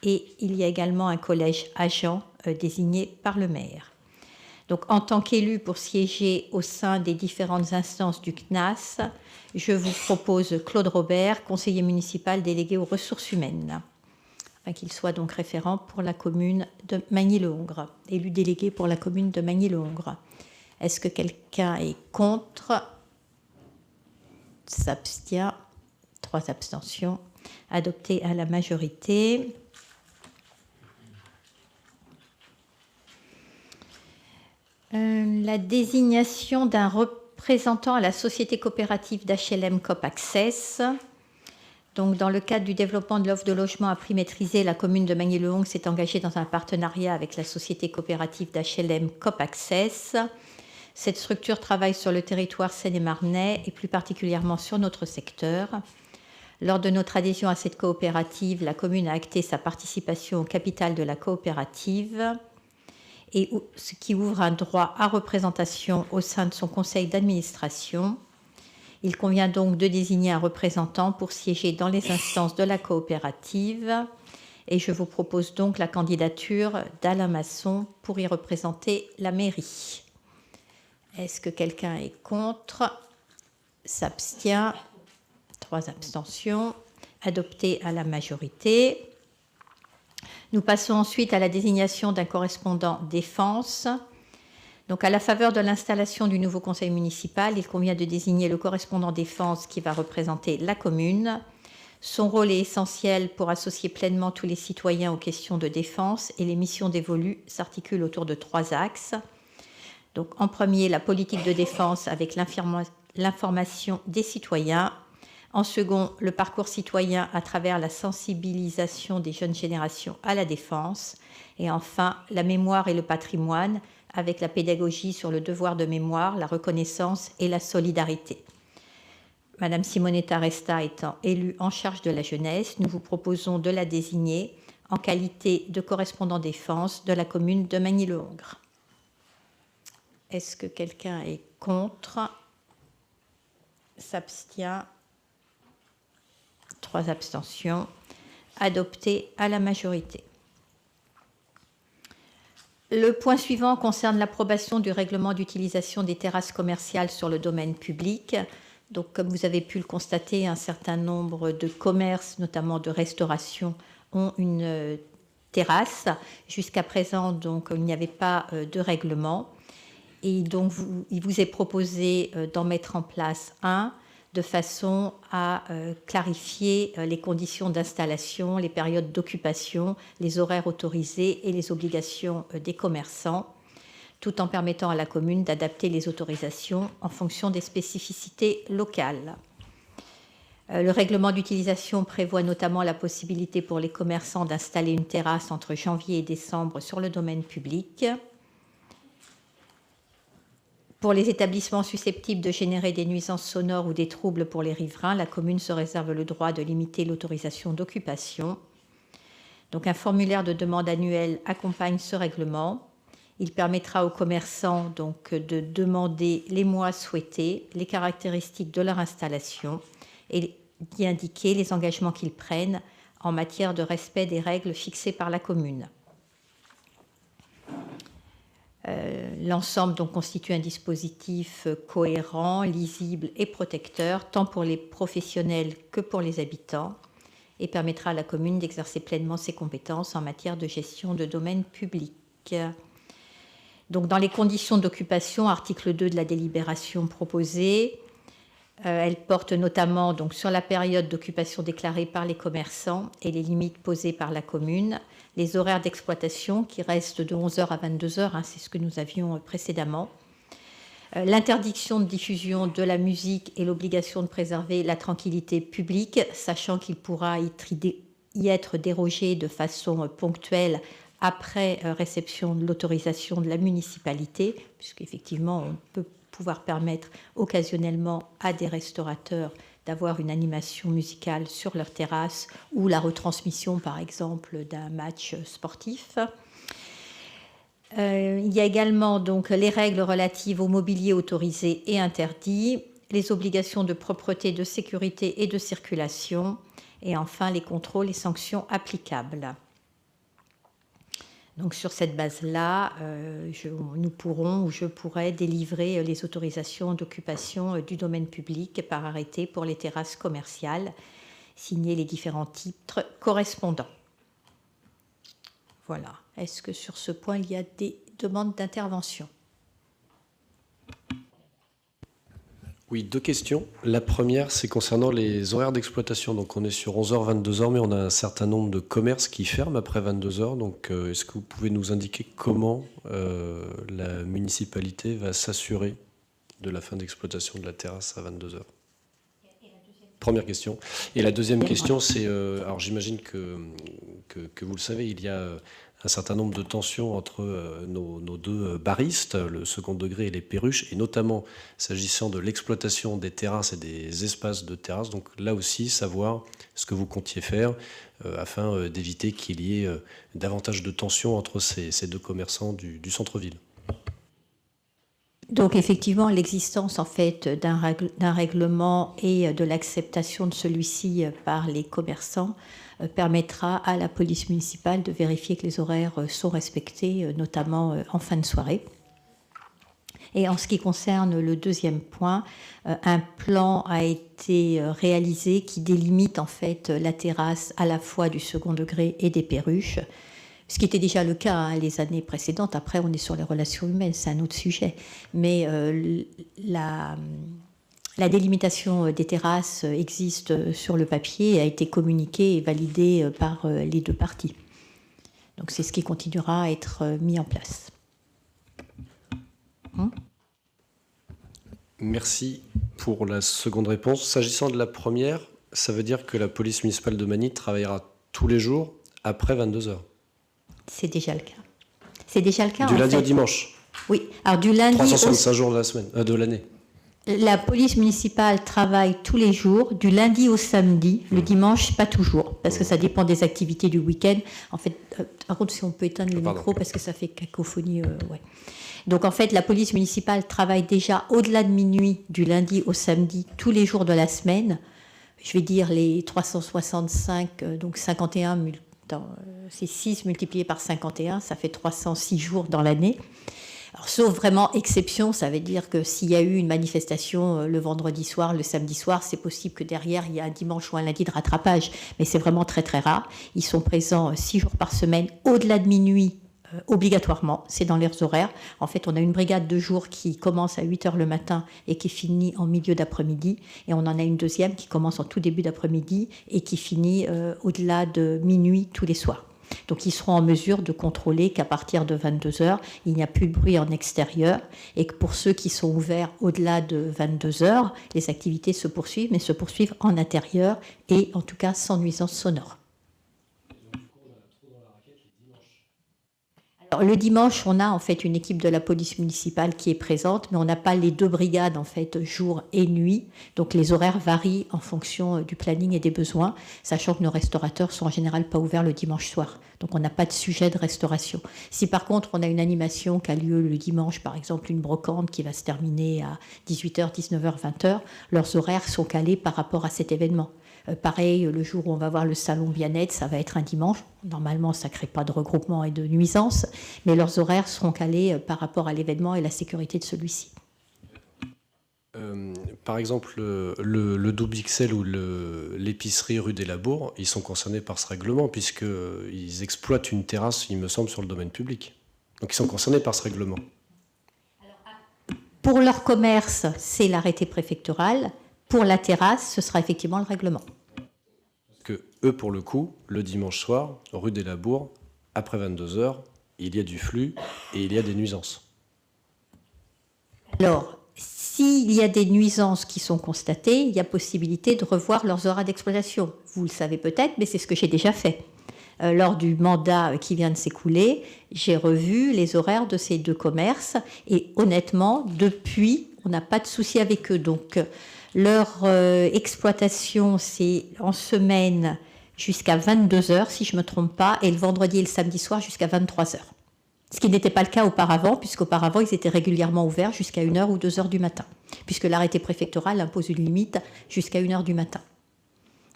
Et il y a également un collège agent désigné par le maire. Donc, en tant qu'élu pour siéger au sein des différentes instances du CNAS, je vous propose Claude Robert, conseiller municipal délégué aux ressources humaines, afin qu'il soit donc référent pour la commune de Magny-le-Hongre, élu délégué pour la commune de Magny-le-Hongre. Est-ce que quelqu'un est contre? S'abstient? 3 abstentions. Adopté à la majorité. La désignation d'un représentant à la société coopérative d'HLM Coop Access. Donc, dans le cadre du développement de l'offre de logement à prix maîtrisé, la commune de Magny-le-Hongre s'est engagée dans un partenariat avec la société coopérative d'HLM Coop Access. Cette structure travaille sur le territoire seine-et-marnais et plus particulièrement sur notre secteur. Lors de notre adhésion à cette coopérative, la commune a acté sa participation au capital de la coopérative, et ce qui ouvre un droit à représentation au sein de son conseil d'administration. Il convient donc de désigner un représentant pour siéger dans les instances de la coopérative, et je vous propose donc la candidature d'Alain Masson pour y représenter la mairie. Est-ce que quelqu'un est contre? S'abstient? 3 abstentions. Adopté à la majorité. Nous passons ensuite à la désignation d'un correspondant défense. Donc, à la faveur de l'installation du nouveau conseil municipal, il convient de désigner le correspondant défense qui va représenter la commune. Son rôle est essentiel pour associer pleinement tous les citoyens aux questions de défense, et les missions dévolues s'articulent autour de 3 axes. Donc, en premier, la politique de défense avec l'information des citoyens. En second, le parcours citoyen à travers la sensibilisation des jeunes générations à la défense. Et enfin, la mémoire et le patrimoine avec la pédagogie sur le devoir de mémoire, la reconnaissance et la solidarité. Madame Simonetta Resta étant élue en charge de la jeunesse, nous vous proposons de la désigner en qualité de correspondant défense de la commune de Magny-le-Hongre. Est-ce que quelqu'un est contre? S'abstient? 3 abstentions. Adopté à la majorité. Le point suivant concerne l'approbation du règlement d'utilisation des terrasses commerciales sur le domaine public. Donc, comme vous avez pu le constater, un certain nombre de commerces, notamment de restauration, ont une terrasse. Jusqu'à présent, donc, il n'y avait pas de règlement. Et donc, il vous est proposé d'en mettre en place un de façon à clarifier les conditions d'installation, les périodes d'occupation, les horaires autorisés et les obligations des commerçants, tout en permettant à la commune d'adapter les autorisations en fonction des spécificités locales. Le règlement d'utilisation prévoit notamment la possibilité pour les commerçants d'installer une terrasse entre janvier et décembre sur le domaine public. Pour les établissements susceptibles de générer des nuisances sonores ou des troubles pour les riverains, la commune se réserve le droit de limiter l'autorisation d'occupation. Donc, un formulaire de demande annuelle accompagne ce règlement. Il permettra aux commerçants donc, de demander les mois souhaités, les caractéristiques de leur installation et d'y indiquer les engagements qu'ils prennent en matière de respect des règles fixées par la commune. L'ensemble donc constitue un dispositif cohérent, lisible et protecteur, tant pour les professionnels que pour les habitants, et permettra à la commune d'exercer pleinement ses compétences en matière de gestion de domaine public. Donc, dans les conditions d'occupation, article 2 de la délibération proposée, elle porte notamment donc, sur la période d'occupation déclarée par les commerçants et les limites posées par la commune, les horaires d'exploitation qui restent de 11h à 22h, c'est ce que nous avions précédemment, l'interdiction de diffusion de la musique et l'obligation de préserver la tranquillité publique, sachant qu'il pourra y être dérogé de façon ponctuelle après réception de l'autorisation de la municipalité, puisqu'effectivement, on peut pouvoir permettre occasionnellement à des restaurateurs d'avoir une animation musicale sur leur terrasse ou la retransmission, par exemple, d'un match sportif. Il y a également donc les règles relatives au mobilier autorisé et interdit, les obligations de propreté, de sécurité et de circulation, et enfin les contrôles et sanctions applicables. Donc sur cette base-là, nous pourrons ou je pourrais délivrer les autorisations d'occupation du domaine public par arrêté pour les terrasses commerciales, signer les différents titres correspondants. Voilà. Est-ce que sur ce point, il y a des demandes d'intervention ? Oui, 2 questions. La première, c'est concernant les horaires d'exploitation. Donc, on est sur 11h, 22h, mais on a un certain nombre de commerces qui ferment après 22h. Donc, est-ce que vous pouvez nous indiquer comment la municipalité va s'assurer de la fin d'exploitation de la terrasse à 22h ? Première question. Et la deuxième question, c'est, alors j'imagine que vous le savez, il y a un certain nombre de tensions entre nos deux baristes, le second degré et les perruches, et notamment s'agissant de l'exploitation des terrasses et des espaces de terrasse. Donc là aussi, savoir ce que vous comptiez faire afin d'éviter qu'il y ait davantage de tensions entre ces deux commerçants du centre-ville. Donc effectivement, l'existence en fait d'un règlement et de l'acceptation de celui-ci par les commerçants permettra à la police municipale de vérifier que les horaires sont respectés, notamment en fin de soirée. Et en ce qui concerne le deuxième point, un plan a été réalisé qui délimite en fait la terrasse à la fois du second degré et des perruches, ce qui était déjà le cas les années précédentes. Après, on est sur les relations humaines, c'est un autre sujet. Mais la délimitation des terrasses existe sur le papier et a été communiquée et validée par les deux parties. Donc c'est ce qui continuera à être mis en place. Merci pour la seconde réponse. S'agissant de la première, ça veut dire que la police municipale de Magny travaillera tous les jours après 22h. C'est déjà le cas. C'est déjà le cas. Du lundi au dimanche. Oui. Alors du lundi 365 jours de la semaine, de l'année. La police municipale travaille tous les jours, du lundi au samedi. Le dimanche, pas toujours, parce que ça dépend des activités du week-end. En fait, par contre, si on peut éteindre le micro, parce que ça fait cacophonie. Ouais. Donc, en fait, la police municipale travaille déjà au-delà de minuit, du lundi au samedi, tous les jours de la semaine. Je vais dire les 365, donc 51, c'est 6 multiplié par 51, ça fait 306 jours dans l'année. Alors, sauf vraiment exception, ça veut dire que s'il y a eu une manifestation le vendredi soir, le samedi soir, c'est possible que derrière, il y a un dimanche ou un lundi de rattrapage. Mais c'est vraiment très, très rare. Ils sont présents 6 jours par semaine, au-delà de minuit, obligatoirement. C'est dans leurs horaires. En fait, on a une brigade de jour qui commence à 8h le matin et qui finit en milieu d'après-midi. Et on en a une deuxième qui commence en tout début d'après-midi et qui finit au-delà de minuit tous les soirs. Donc, ils seront en mesure de contrôler qu'à partir de 22h, il n'y a plus de bruit en extérieur et que pour ceux qui sont ouverts au-delà de 22h, les activités se poursuivent, mais se poursuivent en intérieur et en tout cas sans nuisance sonore. Alors, le dimanche, on a en fait une équipe de la police municipale qui est présente, mais on n'a pas les deux brigades en fait jour et nuit. Donc les horaires varient en fonction du planning et des besoins, sachant que nos restaurateurs sont en général pas ouverts le dimanche soir. Donc on n'a pas de sujet de restauration. Si par contre on a une animation qui a lieu le dimanche, par exemple une brocante qui va se terminer à 18h, 19h, 20h, leurs horaires sont calés par rapport à cet événement. Pareil, le jour où on va voir le salon bien-être, ça va être un dimanche. Normalement, ça ne crée pas de regroupement et de nuisance, mais leurs horaires seront calés par rapport à l'événement et la sécurité de celui-ci. Par exemple, le double XL ou l'épicerie rue des Labours, ils sont concernés par ce règlement puisqu'ils exploitent une terrasse, il me semble, sur le domaine public. Donc ils sont concernés par ce règlement. Pour leur commerce, c'est l'arrêté préfectoral. Pour la terrasse, ce sera effectivement le règlement. Parce que eux, pour le coup, le dimanche soir, rue des Labours, après 22h, il y a du flux et il y a des nuisances. Alors, s'il y a des nuisances qui sont constatées, il y a possibilité de revoir leurs horaires d'exploitation. Vous le savez peut-être, mais c'est ce que j'ai déjà fait. Lors du mandat qui vient de s'écouler, j'ai revu les horaires de ces deux commerces et honnêtement, depuis, on n'a pas de souci avec eux. Donc, leur exploitation, c'est en semaine jusqu'à 22h, si je ne me trompe pas, et le vendredi et le samedi soir jusqu'à 23h. Ce qui n'était pas le cas auparavant, puisqu'auparavant, ils étaient régulièrement ouverts jusqu'à 1h ou 2h du matin, puisque l'arrêté préfectoral impose une limite jusqu'à 1h du matin.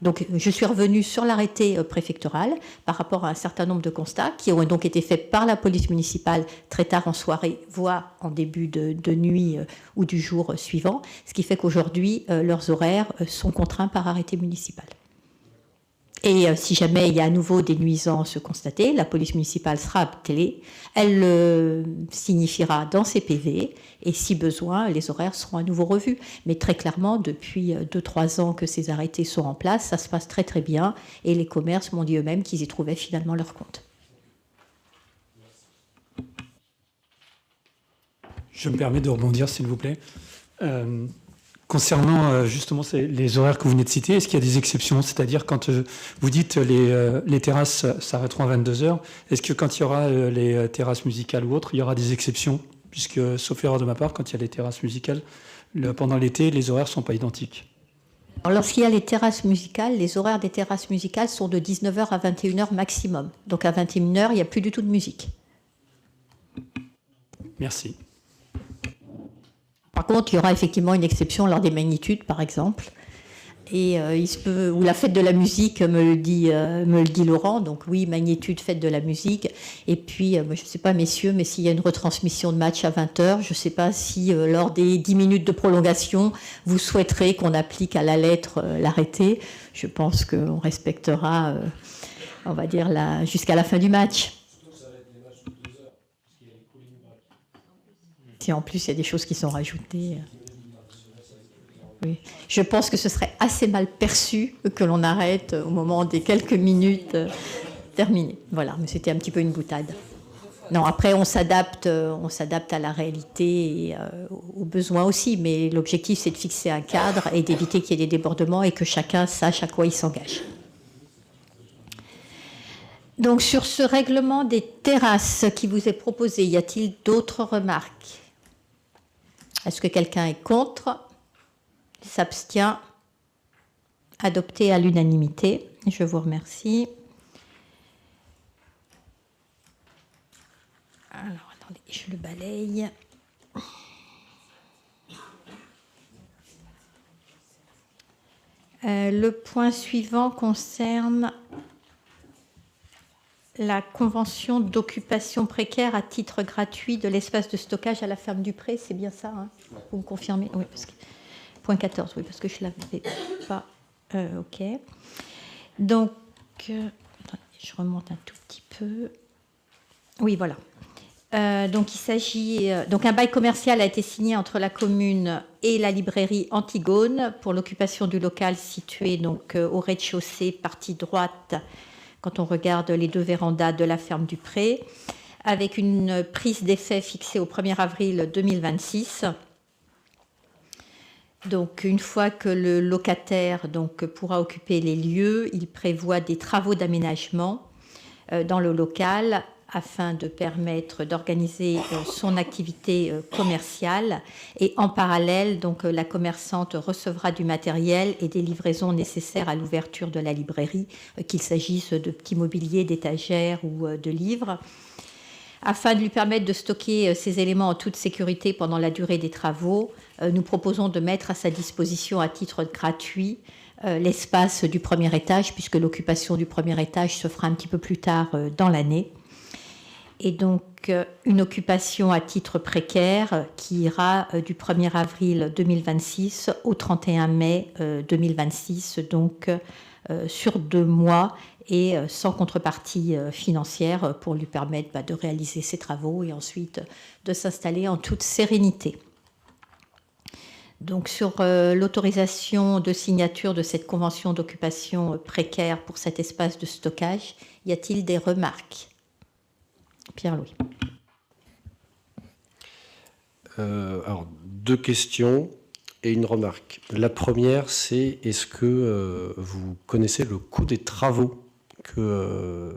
Donc, je suis revenue sur l'arrêté préfectoral par rapport à un certain nombre de constats qui ont donc été faits par la police municipale très tard en soirée, voire en début de nuit ou du jour suivant, ce qui fait qu'aujourd'hui, leurs horaires sont contraints par arrêté municipal. Et si jamais il y a à nouveau des nuisances constatées, la police municipale sera appelée, elle le signifiera dans ses PV, et si besoin, les horaires seront à nouveau revus. Mais très clairement, depuis 2-3 ans que ces arrêtés sont en place, ça se passe très très bien, et les commerces m'ont dit eux-mêmes qu'ils y trouvaient finalement leur compte. Je me permets de rebondir, s'il vous plaît. Concernant justement les horaires que vous venez de citer, est-ce qu'il y a des exceptions? C'est-à-dire quand vous dites les terrasses s'arrêteront à 22h, est-ce que quand il y aura les terrasses musicales ou autres, il y aura des exceptions? Puisque, sauf erreur de ma part, quand il y a les terrasses musicales, pendant l'été, les horaires ne sont pas identiques. Alors, lorsqu'il y a les terrasses musicales, les horaires des terrasses musicales sont de 19h à 21h maximum. Donc à 21h, il n'y a plus du tout de musique. Merci. Par contre, il y aura effectivement une exception lors des magnitudes, par exemple. Et il se peut, ou la fête de la musique, me le dit Laurent. Donc oui, magnitude, fête de la musique. Et puis, je ne sais pas, messieurs, mais s'il y a une retransmission de match à 20h, je ne sais pas si lors des 10 minutes de prolongation, vous souhaiterez qu'on applique à la lettre l'arrêté. Je pense qu'on respectera, on va dire, jusqu'à la fin du match. Si en plus il y a des choses qui sont rajoutées. Oui. Je pense que ce serait assez mal perçu que l'on arrête au moment des quelques minutes terminées. Voilà, mais c'était un petit peu une boutade. Non, après on s'adapte à la réalité et aux besoins aussi, mais l'objectif c'est de fixer un cadre et d'éviter qu'il y ait des débordements et que chacun sache à quoi il s'engage. Donc sur ce règlement des terrasses qui vous est proposé, y a-t-il d'autres remarques? Est-ce que quelqu'un est contre? S'abstient? Adopté à l'unanimité. Je vous remercie. Alors, attendez, je le balaye. Le point suivant concerne la convention d'occupation précaire à titre gratuit de l'espace de stockage à la ferme du Pré, c'est bien ça, hein? Vous me confirmez? Oui, parce que, point 14, oui, parce que je ne l'avais pas. Ok. Donc, attendez, je remonte un tout petit peu. Oui, voilà. Donc, il s'agit. Donc, un bail commercial a été signé entre la commune et la librairie Antigone pour l'occupation du local situé donc, au rez-de-chaussée, partie droite, quand on regarde les deux vérandas de la ferme du Pré, avec une prise d'effet fixée au 1er avril 2026. Donc, une fois que le locataire pourra occuper les lieux, il prévoit des travaux d'aménagement dans le local afin de permettre d'organiser son activité commerciale. Et en parallèle, la commerçante recevra du matériel et des livraisons nécessaires à l'ouverture de la librairie, qu'il s'agisse de petits mobiliers, d'étagères ou de livres. Afin de lui permettre de stocker ces éléments en toute sécurité pendant la durée des travaux, nous proposons de mettre à sa disposition à titre gratuit l'espace du premier étage, puisque l'occupation du premier étage se fera un petit peu plus tard dans l'année. Et donc, une occupation à titre précaire qui ira du 1er avril 2026 au 31 mai 2026, donc sur 2 mois et sans contrepartie financière pour lui permettre de réaliser ses travaux et ensuite de s'installer en toute sérénité. Donc sur l'autorisation de signature de cette convention d'occupation précaire pour cet espace de stockage, y a-t-il des remarques? Pierre-Louis. Alors, 2 questions et une remarque. La première, c'est est-ce que vous connaissez le coût des travaux que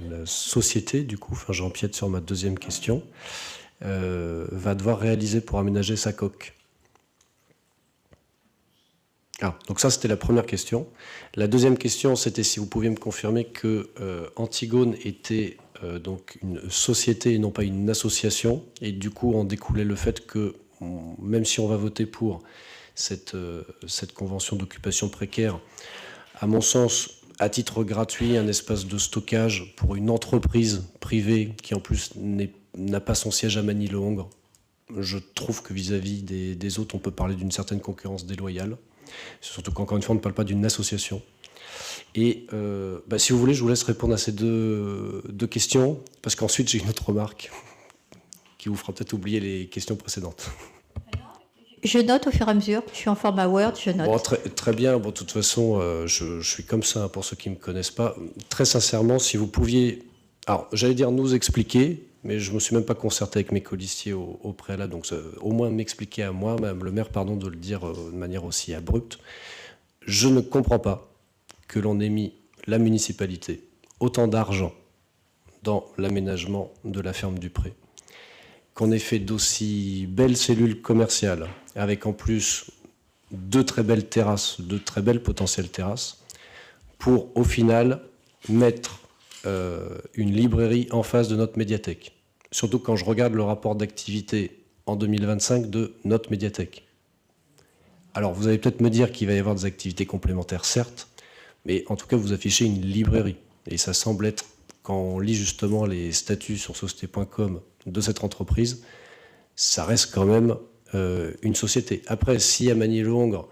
la société, du coup, enfin j'empiète sur ma deuxième question, va devoir réaliser pour aménager sa coque? Donc ça, c'était la première question. La deuxième question, c'était si vous pouviez me confirmer que Antigone était donc une société et non pas une association, et du coup en découlait le fait que même si on va voter pour cette convention d'occupation précaire, à mon sens, à titre gratuit, un espace de stockage pour une entreprise privée qui en plus n'a pas son siège à Magny-le-Hongre, je trouve que vis-à-vis des autres, on peut parler d'une certaine concurrence déloyale. Surtout qu'encore une fois, on ne parle pas d'une association. Et si vous voulez, je vous laisse répondre à ces deux questions, parce qu'ensuite, j'ai une autre remarque qui vous fera peut-être oublier les questions précédentes. Je note au fur et à mesure. Je suis en format Word, je note. Bon, très bien. Bon, de toute façon, je suis comme ça, pour ceux qui ne me connaissent pas. Très sincèrement, si vous pouviez... Alors, j'allais dire nous expliquer, mais je ne me suis même pas concerté avec mes colistiers au préalable, donc au moins m'expliquer à moi, Madame le maire, pardon de le dire de manière aussi abrupte. Je ne comprends pas que l'on ait mis la municipalité autant d'argent dans l'aménagement de la ferme du Pré, qu'on ait fait d'aussi belles cellules commerciales, avec en plus 2 très belles terrasses, 2 très belles potentielles terrasses, pour au final mettre une librairie en face de notre médiathèque. Surtout quand je regarde le rapport d'activité en 2025 de notre médiathèque. Alors vous allez peut-être me dire qu'il va y avoir des activités complémentaires, certes, mais en tout cas vous affichez une librairie. Et ça semble être, quand on lit justement les statuts sur société.com de cette entreprise, ça reste quand même une société. Après, si à Magny-le-Hongre,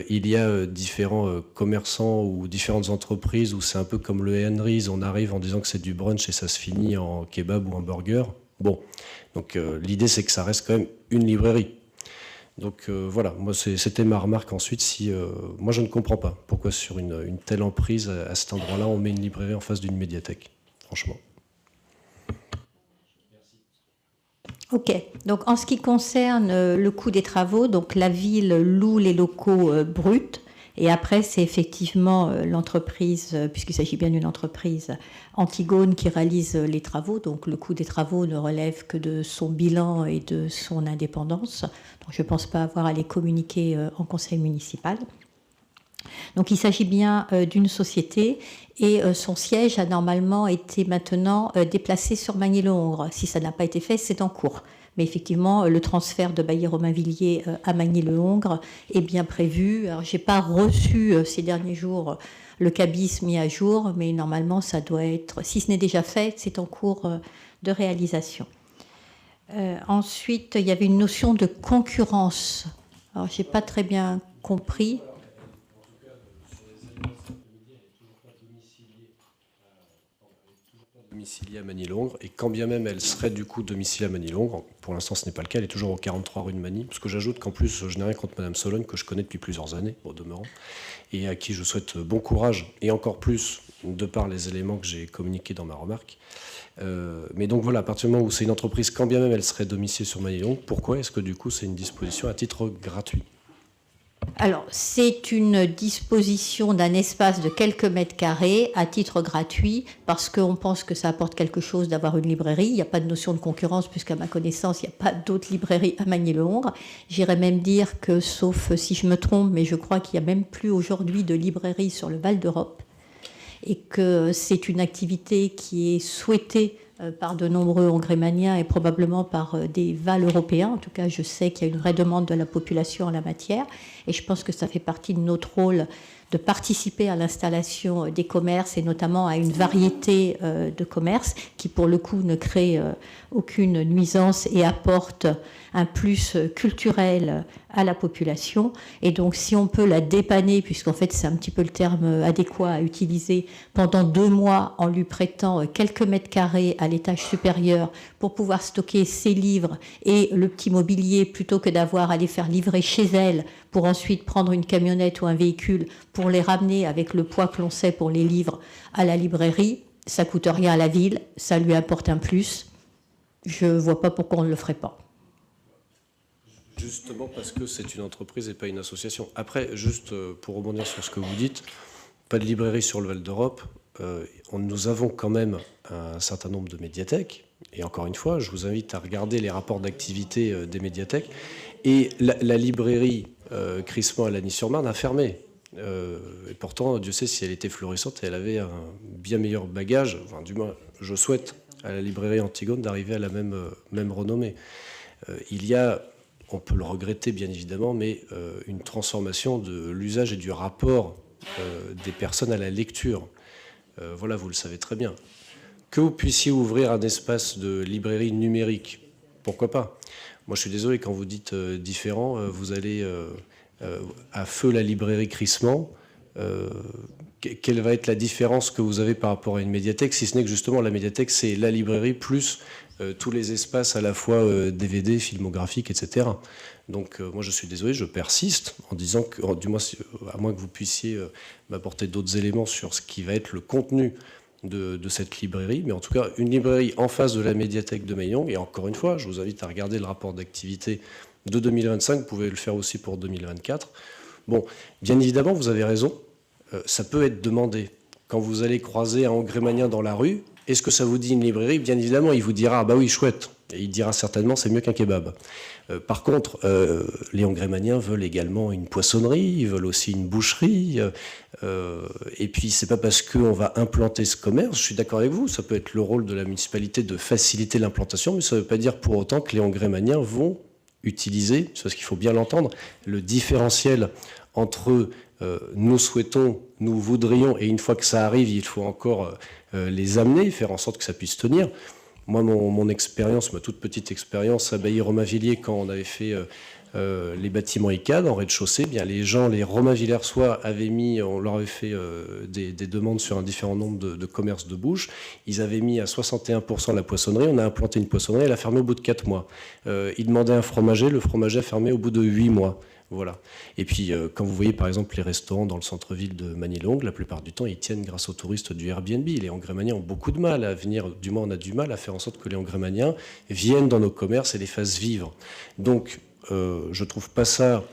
il y a différents commerçants ou différentes entreprises où c'est un peu comme le Henry's, on arrive en disant que c'est du brunch et ça se finit en kebab ou en burger. Bon, donc l'idée c'est que ça reste quand même une librairie. Donc voilà, moi c'était ma remarque ensuite. Moi je ne comprends pas pourquoi sur une telle emprise à cet endroit-là on met une librairie en face d'une médiathèque, franchement. Ok, donc en ce qui concerne le coût des travaux, donc la ville loue les locaux bruts et après c'est effectivement l'entreprise, puisqu'il s'agit bien d'une entreprise Antigone qui réalise les travaux, donc le coût des travaux ne relève que de son bilan et de son indépendance, donc je ne pense pas avoir à les communiquer en conseil municipal. Donc il s'agit bien d'une société et son siège a normalement été maintenant déplacé sur Magny-le-Hongre. Si ça n'a pas été fait, c'est en cours. Mais effectivement, le transfert de Bailly-Romainvilliers à Magny-le-Hongre est bien prévu. Alors, je n'ai pas reçu ces derniers jours le cabis mis à jour, mais normalement, ça doit être, si ce n'est déjà fait, c'est en cours de réalisation. Ensuite, il y avait une notion de concurrence. Alors, je n'ai pas très bien compris. Domiciliée à Magny-le-Hongre, et quand bien même elle serait du coup domiciliée à Magny-le-Hongre, pour l'instant ce n'est pas le cas, elle est toujours au 43 rue de Magny, parce que j'ajoute qu'en plus je n'ai rien contre Madame Sologne, que je connais depuis plusieurs années au demeurant, et à qui je souhaite bon courage, et encore plus de par les éléments que j'ai communiqués dans ma remarque. Mais donc voilà, à partir du moment où c'est une entreprise, quand bien même elle serait domiciliée sur Magny-le-Hongre, pourquoi est-ce que du coup c'est une disposition à titre gratuit ? Alors, c'est une disposition d'un espace de quelques mètres carrés à titre gratuit parce qu'on pense que ça apporte quelque chose d'avoir une librairie. Il n'y a pas de notion de concurrence puisqu'à ma connaissance, il n'y a pas d'autres librairies à Magny-le-Hongre. J'irais même dire que, sauf si je me trompe, mais je crois qu'il n'y a même plus aujourd'hui de librairie sur le Val d'Europe et que c'est une activité qui est souhaitée par de nombreux hongrémaniens et probablement par des Vals européens. En tout cas, je sais qu'il y a une vraie demande de la population en la matière et je pense que ça fait partie de notre rôle de participer à l'installation des commerces et notamment à une variété de commerces qui, pour le coup, ne créent aucune nuisance et apportent un plus culturel à la population. Et donc, si on peut la dépanner, puisqu'en fait, c'est un petit peu le terme adéquat à utiliser, pendant 2 mois en lui prêtant quelques mètres carrés à l'étage supérieur pour pouvoir stocker ses livres et le petit mobilier, plutôt que d'avoir à les faire livrer chez elle pour ensuite prendre une camionnette ou un véhicule pour les ramener avec le poids que l'on sait pour les livres à la librairie, ça ne coûte rien à la ville, ça lui apporte un plus. Je ne vois pas pourquoi on ne le ferait pas. Justement parce que c'est une entreprise et pas une association. Après, juste pour rebondir sur ce que vous dites, pas de librairie sur le Val d'Europe. Nous avons quand même un certain nombre de médiathèques. Et encore une fois, je vous invite à regarder les rapports d'activité des médiathèques. Et la librairie Crissement à Lagny-sur-Marne a fermé. Et pourtant, Dieu sait si elle était florissante et elle avait un bien meilleur bagage. Enfin, du moins, je souhaite à la librairie Antigone d'arriver à la même renommée. Il y a, on peut le regretter bien évidemment, mais une transformation de l'usage et du rapport des personnes à la lecture. Voilà, vous le savez très bien. Que vous puissiez ouvrir un espace de librairie numérique, pourquoi pas? Moi, je suis désolé, quand vous dites différent, vous allez à feu la librairie Crissement. Quelle va être la différence que vous avez par rapport à une médiathèque, si ce n'est que justement la médiathèque, c'est la librairie plus tous les espaces à la fois DVD, filmographiques, etc. Donc moi, je suis désolé, je persiste en disant que, du moins, à moins que vous puissiez m'apporter d'autres éléments sur ce qui va être le contenu de cette librairie, mais en tout cas, une librairie en face de la médiathèque de Meilong, et encore une fois, je vous invite à regarder le rapport d'activité de 2025, vous pouvez le faire aussi pour 2024. Bon, bien évidemment, vous avez raison, ça peut être demandé. Quand vous allez croiser un Hongrémanien dans la rue, est-ce que ça vous dit une librairie? Bien évidemment, il vous dira, ah bah oui, chouette. Et il dira certainement, c'est mieux qu'un kebab. Par contre, les Hongrémaniens veulent également une poissonnerie, ils veulent aussi une boucherie. Et puis, c'est pas parce qu'on va implanter ce commerce, je suis d'accord avec vous, ça peut être le rôle de la municipalité de faciliter l'implantation, mais ça ne veut pas dire pour autant que les Hongrémaniens vont utiliser, parce qu'il faut bien l'entendre, le différentiel entre nous souhaitons, nous voudrions, et une fois que ça arrive, il faut encore les amener, faire en sorte que ça puisse tenir. Moi, mon expérience, ma toute petite expérience à Bailly-Romainvilliers, quand on avait fait les bâtiments ICAD en rez-de-chaussée, eh bien les gens, les Romainvillersois avaient mis, on leur avait fait des demandes sur un différent nombre de commerces de bouche. Ils avaient mis à 61% la poissonnerie. On a implanté une poissonnerie, elle a fermé au bout de 4 mois. Ils demandaient un fromager, le fromager a fermé au bout de 8 mois. Voilà. Et puis, quand vous voyez par exemple les restaurants dans le centre-ville de Manilongue, la plupart du temps, ils tiennent grâce aux touristes du Airbnb. Les Hongrémaniens ont beaucoup de mal à venir, du moins on a du mal à faire en sorte que les Hongrémaniens viennent dans nos commerces et les fassent vivre. Donc, je ne trouve pas ça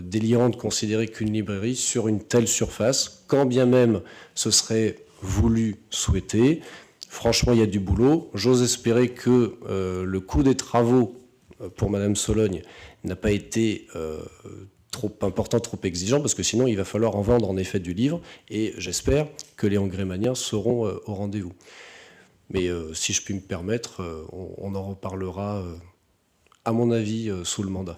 délirant de considérer qu'une librairie sur une telle surface, quand bien même ce serait voulu, souhaité, franchement, il y a du boulot. J'ose espérer que le coût des travaux pour Madame Sologne n'a pas été trop important, trop exigeant, parce que sinon il va falloir en vendre en effet du livre, et j'espère que les Hongrémaniens seront au rendez-vous. Mais si je puis me permettre, on en reparlera, à mon avis, sous le mandat.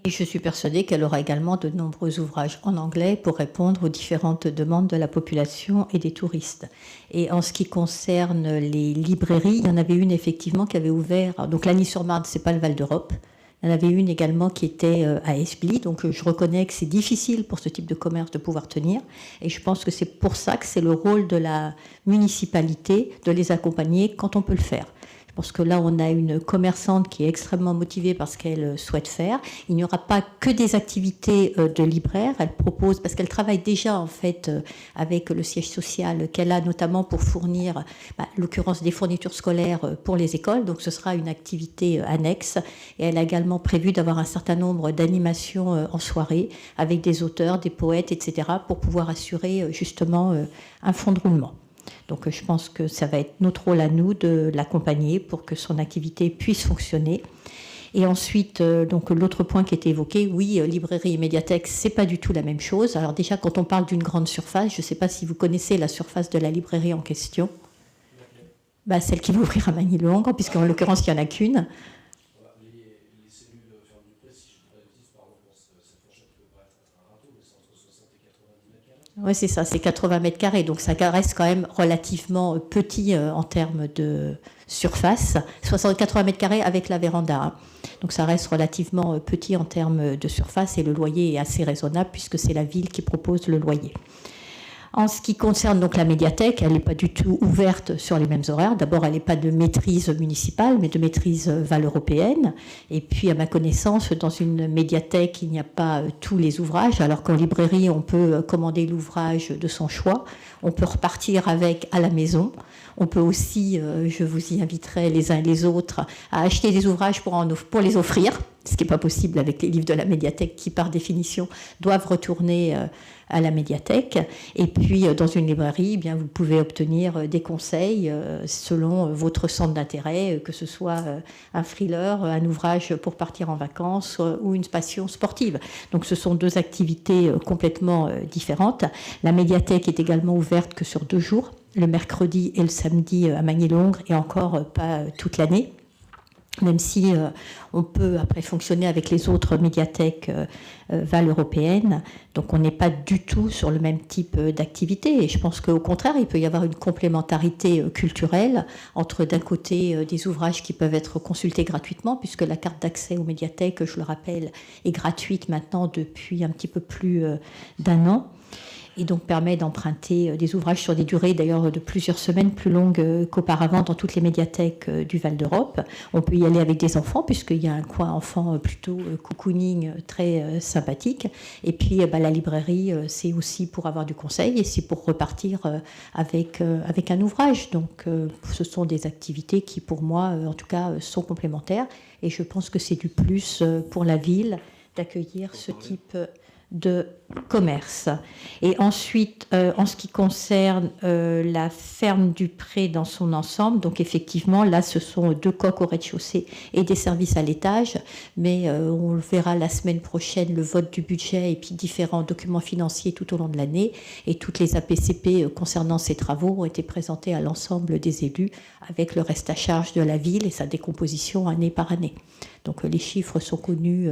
Et je suis persuadée qu'elle aura également de nombreux ouvrages en anglais pour répondre aux différentes demandes de la population et des touristes. Et en ce qui concerne les librairies, il y en avait une effectivement qui avait ouvert, donc Lagny-sur-Marne, c'est pas le Val d'Europe, il y en avait une également qui était à Esbly, donc je reconnais que c'est difficile pour ce type de commerce de pouvoir tenir, et je pense que c'est pour ça que c'est le rôle de la municipalité de les accompagner quand on peut le faire. Parce que là, on a une commerçante qui est extrêmement motivée par ce qu'elle souhaite faire. Il n'y aura pas que des activités de libraire. Elle propose, parce qu'elle travaille déjà en fait avec le siège social qu'elle a notamment pour fournir, l'occurrence des fournitures scolaires pour les écoles. Donc ce sera une activité annexe. Et elle a également prévu d'avoir un certain nombre d'animations en soirée avec des auteurs, des poètes, etc. pour pouvoir assurer justement un fonds de roulement. Donc je pense que ça va être notre rôle à nous de l'accompagner pour que son activité puisse fonctionner. Et ensuite, donc l'autre point qui était évoqué, oui, librairie et médiathèque, c'est pas du tout la même chose. Alors déjà, quand on parle d'une grande surface, je ne sais pas si vous connaissez la surface de la librairie en question. Celle qui va ouvrir à Manilongue, puisqu'en l'occurrence, il n'y en a qu'une. Les cellules fermes du presse, si je ne dis pas de bêtises, pardon pour cette fourchette que paraître un râteau, mais c'est entre 60 Oui, c'est ça, c'est 80 mètres carrés, donc ça reste quand même relativement petit en termes de surface. 80 mètres carrés avec la véranda, hein. Donc ça reste relativement petit en termes de surface et le loyer est assez raisonnable puisque c'est la ville qui propose le loyer. En ce qui concerne donc la médiathèque, elle n'est pas du tout ouverte sur les mêmes horaires. D'abord, elle n'est pas de maîtrise municipale, mais de maîtrise val-européenne. Et puis, à ma connaissance, dans une médiathèque, il n'y a pas tous les ouvrages, alors qu'en librairie, on peut commander l'ouvrage de son choix. On peut repartir avec à la maison. On peut aussi, je vous y inviterai les uns et les autres, à acheter des ouvrages pour les offrir, ce qui n'est pas possible avec les livres de la médiathèque qui, par définition, doivent retourner à la médiathèque. Et puis, dans une librairie, eh bien, vous pouvez obtenir des conseils selon votre centre d'intérêt, que ce soit un thriller, un ouvrage pour partir en vacances ou une passion sportive. Donc, ce sont deux activités complètement différentes. La médiathèque est également ouverte que sur 2 jours, le mercredi et le samedi à Magny-Longres, et encore pas toute l'année. Même si on peut après fonctionner avec les autres médiathèques val-européennes. Donc on n'est pas du tout sur le même type d'activité. Et je pense qu'au contraire, il peut y avoir une complémentarité culturelle entre d'un côté des ouvrages qui peuvent être consultés gratuitement, puisque la carte d'accès aux médiathèques, je le rappelle, est gratuite maintenant depuis un petit peu plus d'1 an. Et donc permet d'emprunter des ouvrages sur des durées d'ailleurs de plusieurs semaines plus longues qu'auparavant dans toutes les médiathèques du Val d'Europe. On peut y aller avec des enfants puisqu'il y a un coin enfant plutôt cocooning très sympathique. Et puis la librairie, c'est aussi pour avoir du conseil et c'est pour repartir avec un ouvrage. Donc ce sont des activités qui pour moi en tout cas sont complémentaires et je pense que c'est du plus pour la ville d'accueillir ce type de commerce. Et ensuite, en ce qui concerne la ferme du Pré dans son ensemble, donc effectivement, là, ce sont 2 coques au rez-de-chaussée et des services à l'étage, mais on le verra la semaine prochaine, le vote du budget et puis différents documents financiers tout au long de l'année, et toutes les APCP concernant ces travaux ont été présentés à l'ensemble des élus avec le reste à charge de la ville et sa décomposition année par année. Donc les chiffres sont connus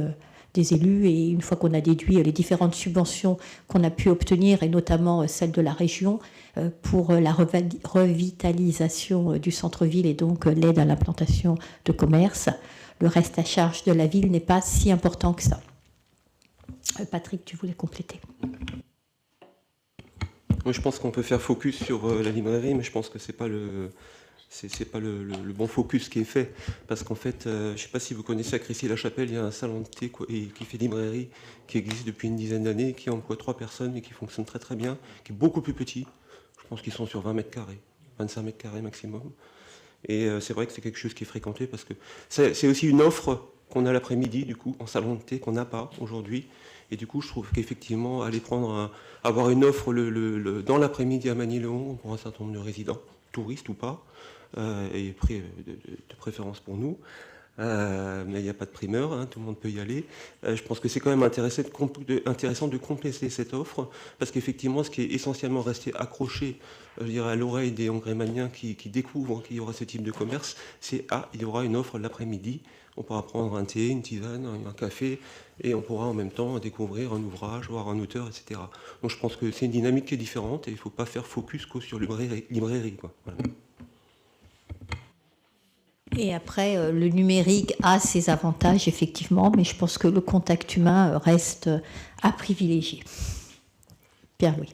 des élus et une fois qu'on a déduit les différentes subventions qu'on a pu obtenir et notamment celle de la région pour la revitalisation du centre-ville et donc l'aide à l'implantation de commerce, le reste à charge de la ville n'est pas si important que ça. Patrick, tu voulais compléter? Moi, je pense qu'on peut faire focus sur la librairie, mais je pense que c'est pas le bon focus qui est fait. Parce qu'en fait, je ne sais pas si vous connaissez à Crécy-la-Chapelle, il y a un salon de thé qui fait librairie, qui existe depuis une dizaine d'années, qui emploie 3 personnes et qui fonctionne très très bien, qui est beaucoup plus petit. Je pense qu'ils sont sur 20 mètres carrés, 25 mètres carrés maximum. Et c'est vrai que c'est quelque chose qui est fréquenté parce que c'est aussi une offre qu'on a l'après-midi, du coup, en salon de thé qu'on n'a pas aujourd'hui. Et du coup, je trouve qu'effectivement, avoir une offre dans l'après-midi à Magny-Longres pour un certain nombre de résidents, touristes ou pas, et de préférence pour nous. Mais il n'y a pas de primeur, hein, tout le monde peut y aller. Je pense que c'est quand même intéressant de compléter cette offre, parce qu'effectivement, ce qui est essentiellement resté accroché à l'oreille des Hongrémaniens qui découvrent qu'il y aura ce type de commerce, c'est il y aura une offre l'après-midi, on pourra prendre un thé, une tisane, un café, et on pourra en même temps découvrir un ouvrage, voir un auteur, etc. Donc je pense que c'est une dynamique qui est différente, et il ne faut pas faire focus que sur librairie, quoi. Voilà. Et après, le numérique a ses avantages, effectivement, mais je pense que le contact humain reste à privilégier. Pierre-Louis.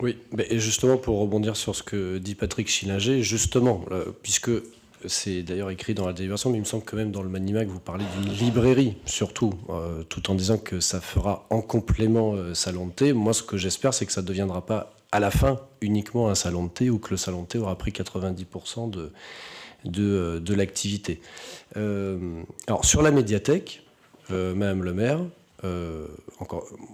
Oui, et justement, pour rebondir sur ce que dit Patrick Schillinger, justement, puisque c'est d'ailleurs écrit dans la délibération, mais il me semble que même dans le Manimac, vous parlez d'une librairie, surtout, tout en disant que ça fera en complément salon de thé. Moi, ce que j'espère, c'est que ça ne deviendra pas à la fin uniquement un salon de thé ou que le salon de thé aura pris 90% de l'activité. Alors sur la médiathèque, Madame le maire,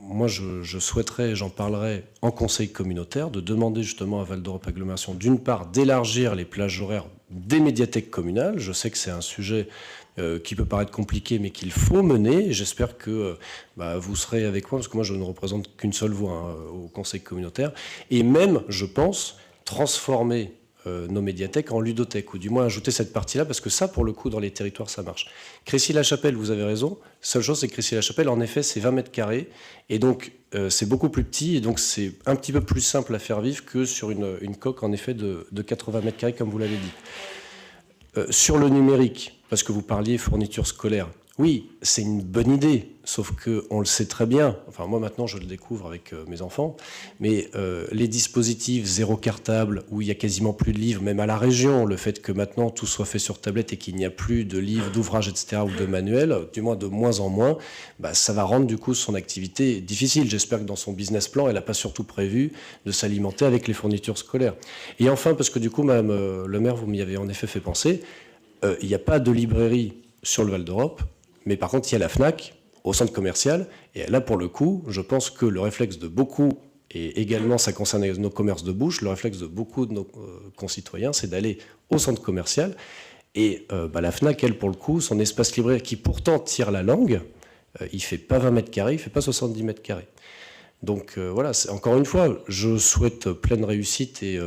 moi je souhaiterais, j'en parlerai en conseil communautaire, de demander justement à Val d'Europe Agglomération d'une part d'élargir les plages horaires des médiathèques communales. Je sais que c'est un sujet qui peut paraître compliqué, mais qu'il faut mener. J'espère que vous serez avec moi, parce que moi, je ne représente qu'une seule voix au conseil communautaire. Et même, je pense, transformer nos médiathèques en ludothèque, ou du moins ajouter cette partie-là, parce que ça, pour le coup, dans les territoires, ça marche. Crécy-la-Chapelle, vous avez raison. Seule chose, c'est que Crécy-la-Chapelle, en effet, c'est 20 mètres carrés, et donc c'est beaucoup plus petit, et donc c'est un petit peu plus simple à faire vivre que sur une coque, en effet, de 80 mètres carrés, comme vous l'avez dit. Sur le numérique, parce que vous parliez fourniture scolaire, oui, c'est une bonne idée, sauf qu'on le sait très bien, enfin moi maintenant je le découvre avec mes enfants, mais les dispositifs zéro cartable, où il n'y a quasiment plus de livres, même à la région, le fait que maintenant tout soit fait sur tablette et qu'il n'y a plus de livres, d'ouvrages, etc., ou de manuels, du moins de moins en moins, bah, ça va rendre du coup son activité difficile. J'espère que dans son business plan, elle n'a pas surtout prévu de s'alimenter avec les fournitures scolaires. Et enfin, parce que du coup, Madame le maire, vous m'y avez en effet fait penser, il n'y a pas de librairie sur le Val d'Europe, mais par contre, il y a la FNAC au centre commercial. Et là, pour le coup, je pense que le réflexe de beaucoup, et également ça concerne nos commerces de bouche, le réflexe de beaucoup de nos concitoyens, c'est d'aller au centre commercial. Et la FNAC, elle, pour le coup, son espace libraire qui pourtant tire la langue, il ne fait pas 20 mètres carrés, il ne fait pas 70 mètres carrés. Donc voilà, encore une fois, je souhaite pleine réussite et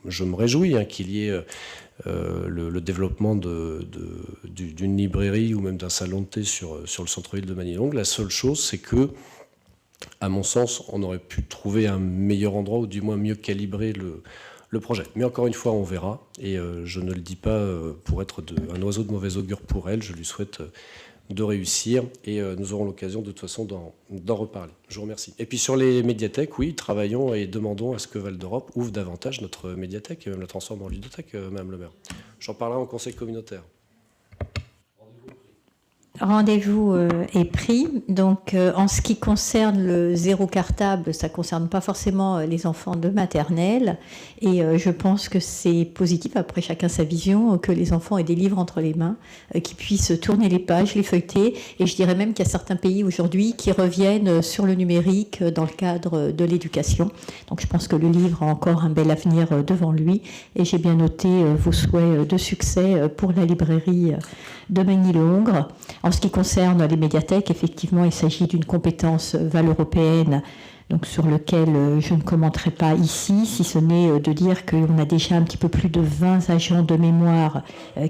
je me réjouis qu'il y ait le développement d'une librairie ou même d'un salon de thé sur le centre-ville de Manilongue. La seule chose, c'est que, à mon sens, on aurait pu trouver un meilleur endroit ou du moins mieux calibrer le projet. Mais encore une fois, on verra. Et je ne le dis pas pour être un oiseau de mauvais augure pour elle. Je lui souhaite de réussir et nous aurons l'occasion de toute façon d'en reparler. Je vous remercie. Et puis sur les médiathèques, oui, travaillons et demandons à ce que Val d'Europe ouvre davantage notre médiathèque et même la transforme en ludothèque, Madame le maire. J'en parlerai en conseil communautaire. Rendez-vous est pris. Donc, en ce qui concerne le zéro cartable, ça ne concerne pas forcément les enfants de maternelle. Et je pense que c'est positif, après chacun sa vision, que les enfants aient des livres entre les mains, qu'ils puissent tourner les pages, les feuilleter. Et je dirais même qu'il y a certains pays aujourd'hui qui reviennent sur le numérique dans le cadre de l'éducation. Donc, je pense que le livre a encore un bel avenir devant lui. Et j'ai bien noté vos souhaits de succès pour la librairie de Magny-le-Hongre. En ce qui concerne les médiathèques, effectivement, il s'agit d'une compétence val-européenne, donc sur lequel je ne commenterai pas ici, si ce n'est de dire qu'on a déjà un petit peu plus de 20 agents de mémoire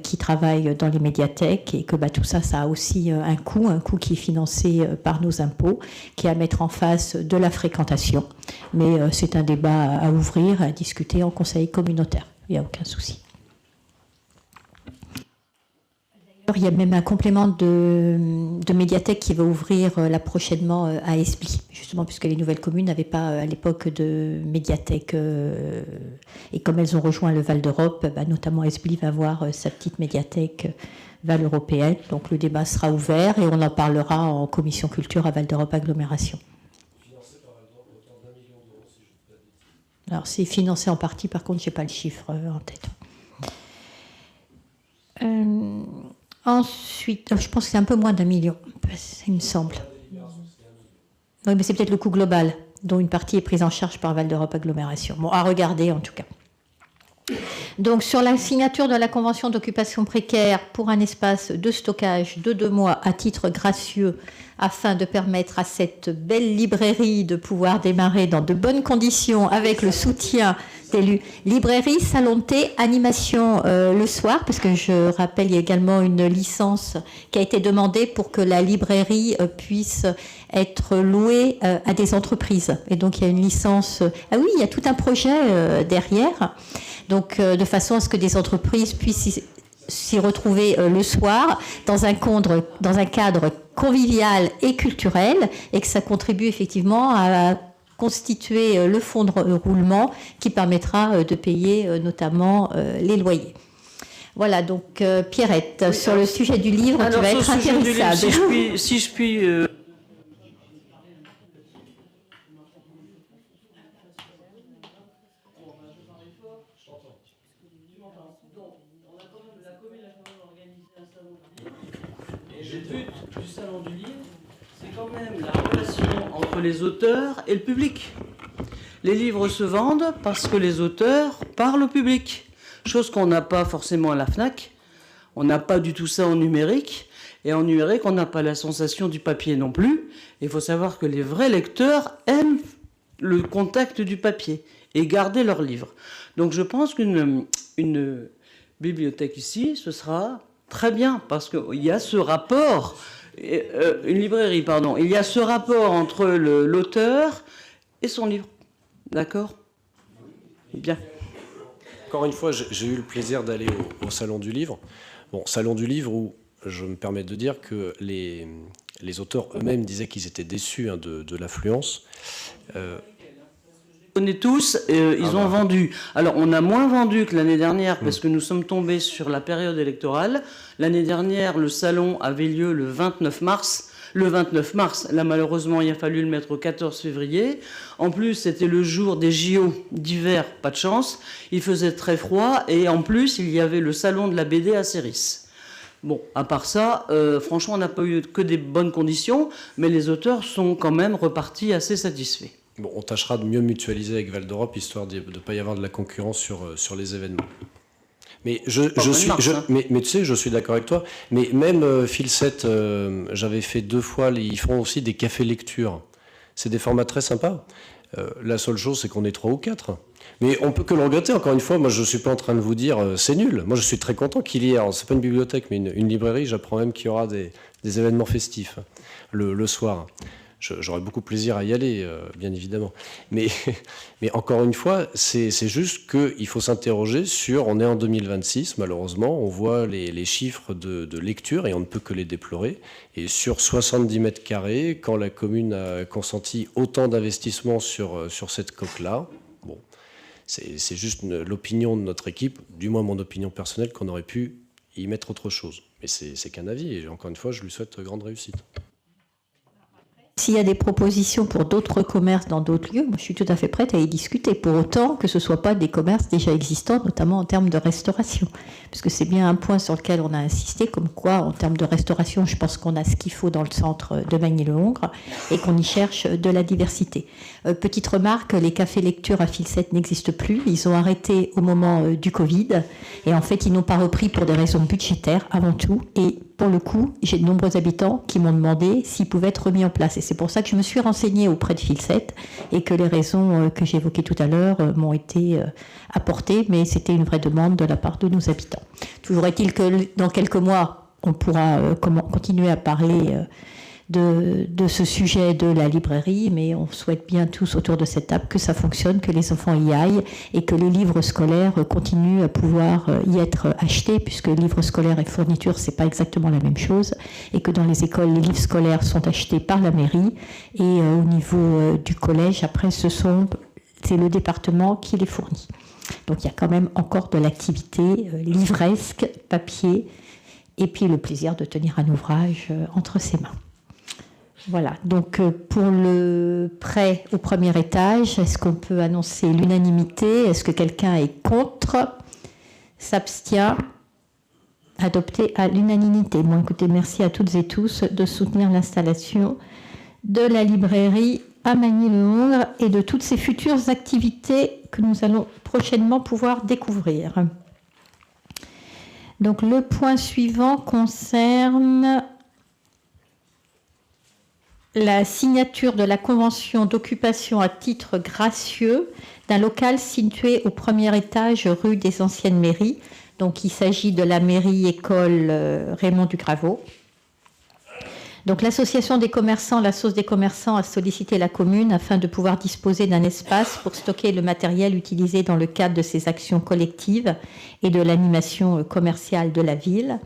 qui travaillent dans les médiathèques et que tout ça, ça a aussi un coût qui est financé par nos impôts, qui est à mettre en face de la fréquentation. Mais c'est un débat à ouvrir, à discuter en conseil communautaire. Il n'y a aucun souci. Il y a même un complément de médiathèque qui va ouvrir là prochainement à Esbly, justement puisque les nouvelles communes n'avaient pas à l'époque de médiathèque. Et comme elles ont rejoint le Val d'Europe, notamment Esbly va avoir sa petite médiathèque val-européenne. Donc le débat sera ouvert et on en parlera en commission culture à Val d'Europe Agglomération. Financé par Val d'Europe, autant d'1 million d'euros, si je ne dis pas de bêtises. Alors c'est financé en partie, par contre je n'ai pas le chiffre en tête. Ensuite, je pense que c'est un peu moins d'1 million, il me semble. Oui, mais c'est peut-être le coût global, dont une partie est prise en charge par Val d'Europe Agglomération. Bon, à regarder en tout cas. Donc, sur la signature de la convention d'occupation précaire pour un espace de stockage de 2 mois à titre gracieux, afin de permettre à cette belle librairie de pouvoir démarrer dans de bonnes conditions avec le soutien d'élus. Librairie, salon de thé, animation le soir, parce que je rappelle, il y a également une licence qui a été demandée pour que la librairie puisse être louée à des entreprises. Et donc, il y a une licence... Ah oui, il y a tout un projet derrière. Donc, de façon à ce que des entreprises puissent s'y retrouver le soir dans un cadre convivial et culturel, et que ça contribue effectivement à constituer le fonds de roulement qui permettra de payer notamment les loyers. Voilà, donc Pierrette, oui, sur le sujet du livre, tu vas être intéressable. Si je puis le but du salon du livre, c'est quand même la relation entre les auteurs et le public. Les livres se vendent parce que les auteurs parlent au public, chose qu'on n'a pas forcément à la FNAC. On n'a pas du tout ça en numérique. Et en numérique, on n'a pas la sensation du papier non plus. Il faut savoir que les vrais lecteurs aiment le contact du papier. et garder leurs livres. Donc je pense qu'une bibliothèque ici, ce sera très bien, parce qu'il y a ce rapport, une librairie, pardon, il y a ce rapport entre l'auteur et son livre. D'accord ? Bien. Encore une fois, j'ai eu le plaisir d'aller au Salon du Livre. Bon, Salon du Livre où je me permets de dire que les auteurs eux-mêmes disaient qu'ils étaient déçus de l'affluence. On connaît tous, ils ont vendu. Alors, on a moins vendu que l'année dernière parce que nous sommes tombés sur la période électorale. L'année dernière, le salon avait lieu le 29 mars. Le 29 mars, là, malheureusement, il a fallu le mettre au 14 février. En plus, c'était le jour des JO d'hiver, pas de chance. Il faisait très froid et en plus, il y avait le salon de la BD à Céris. Bon, à part ça, franchement, on n'a pas eu que des bonnes conditions, mais les auteurs sont quand même repartis assez satisfaits. Bon, on tâchera de mieux mutualiser avec Val d'Europe, histoire de ne pas y avoir de la concurrence sur les événements. Mais mais tu sais, je suis d'accord avec toi. Mais même Filset, j'avais fait 2 fois, ils font aussi des cafés lecture. C'est des formats très sympas. La seule chose, c'est qu'on est 3 ou 4. Mais on peut que le regretter, encore une fois. Moi, je ne suis pas en train de vous dire c'est nul. Moi, je suis très content qu'il y ait, c'est pas une bibliothèque, mais une librairie. J'apprends même qu'il y aura des événements festifs le soir. J'aurais beaucoup plaisir à y aller, bien évidemment. Mais encore une fois, c'est juste qu'il faut s'interroger sur... On est en 2026, malheureusement. On voit les chiffres de lecture et on ne peut que les déplorer. Et sur 70 mètres carrés, quand la commune a consenti autant d'investissements sur cette coque-là, bon, c'est juste l'opinion de notre équipe, du moins mon opinion personnelle, qu'on aurait pu y mettre autre chose. Mais c'est qu'un avis. Et encore une fois, je lui souhaite grande réussite. S'il y a des propositions pour d'autres commerces dans d'autres lieux, moi, je suis tout à fait prête à y discuter, pour autant que ce ne soient pas des commerces déjà existants, notamment en termes de restauration. Parce que c'est bien un point sur lequel on a insisté, comme quoi, en termes de restauration, je pense qu'on a ce qu'il faut dans le centre de Magny-le-Hongre et qu'on y cherche de la diversité. Petite remarque, les cafés lecture à Filset n'existent plus. Ils ont arrêté au moment du Covid. Et en fait, ils n'ont pas repris pour des raisons budgétaires, avant tout. Et pour le coup, j'ai de nombreux habitants qui m'ont demandé s'ils pouvaient être remis en place. Et c'est pour ça que je me suis renseignée auprès de Filset et que les raisons que j'évoquais tout à l'heure m'ont été apportées, mais c'était une vraie demande de la part de nos habitants. Toujours est-il que dans quelques mois, on pourra continuer à parler de ce sujet de la librairie, mais on souhaite bien tous autour de cette table que ça fonctionne, que les enfants y aillent et que les livres scolaires continuent à pouvoir y être achetés, puisque livres scolaires et fournitures, c'est pas exactement la même chose, et que dans les écoles, les livres scolaires sont achetés par la mairie, et au niveau du collège, après, c'est le département qui les fournit. Donc il y a quand même encore de l'activité livresque, papier, et puis le plaisir de tenir un ouvrage entre ses mains. Voilà, donc pour le prêt au premier étage, est-ce qu'on peut annoncer l'unanimité? Est-ce que quelqu'un est contre? S'abstient? Adopté à l'unanimité. Bon, écoutez, merci à toutes et tous de soutenir l'installation de la librairie à Magny-le-Hongre et de toutes ces futures activités que nous allons prochainement pouvoir découvrir. Donc le point suivant concerne la signature de la convention d'occupation à titre gracieux d'un local situé au premier étage rue des Anciennes Mairies. Donc il s'agit de la mairie-école Raymond Dugraveau. Donc l'association des commerçants, la Sauce des commerçants, a sollicité la commune afin de pouvoir disposer d'un espace pour stocker le matériel utilisé dans le cadre de ses actions collectives et de l'animation commerciale de la ville.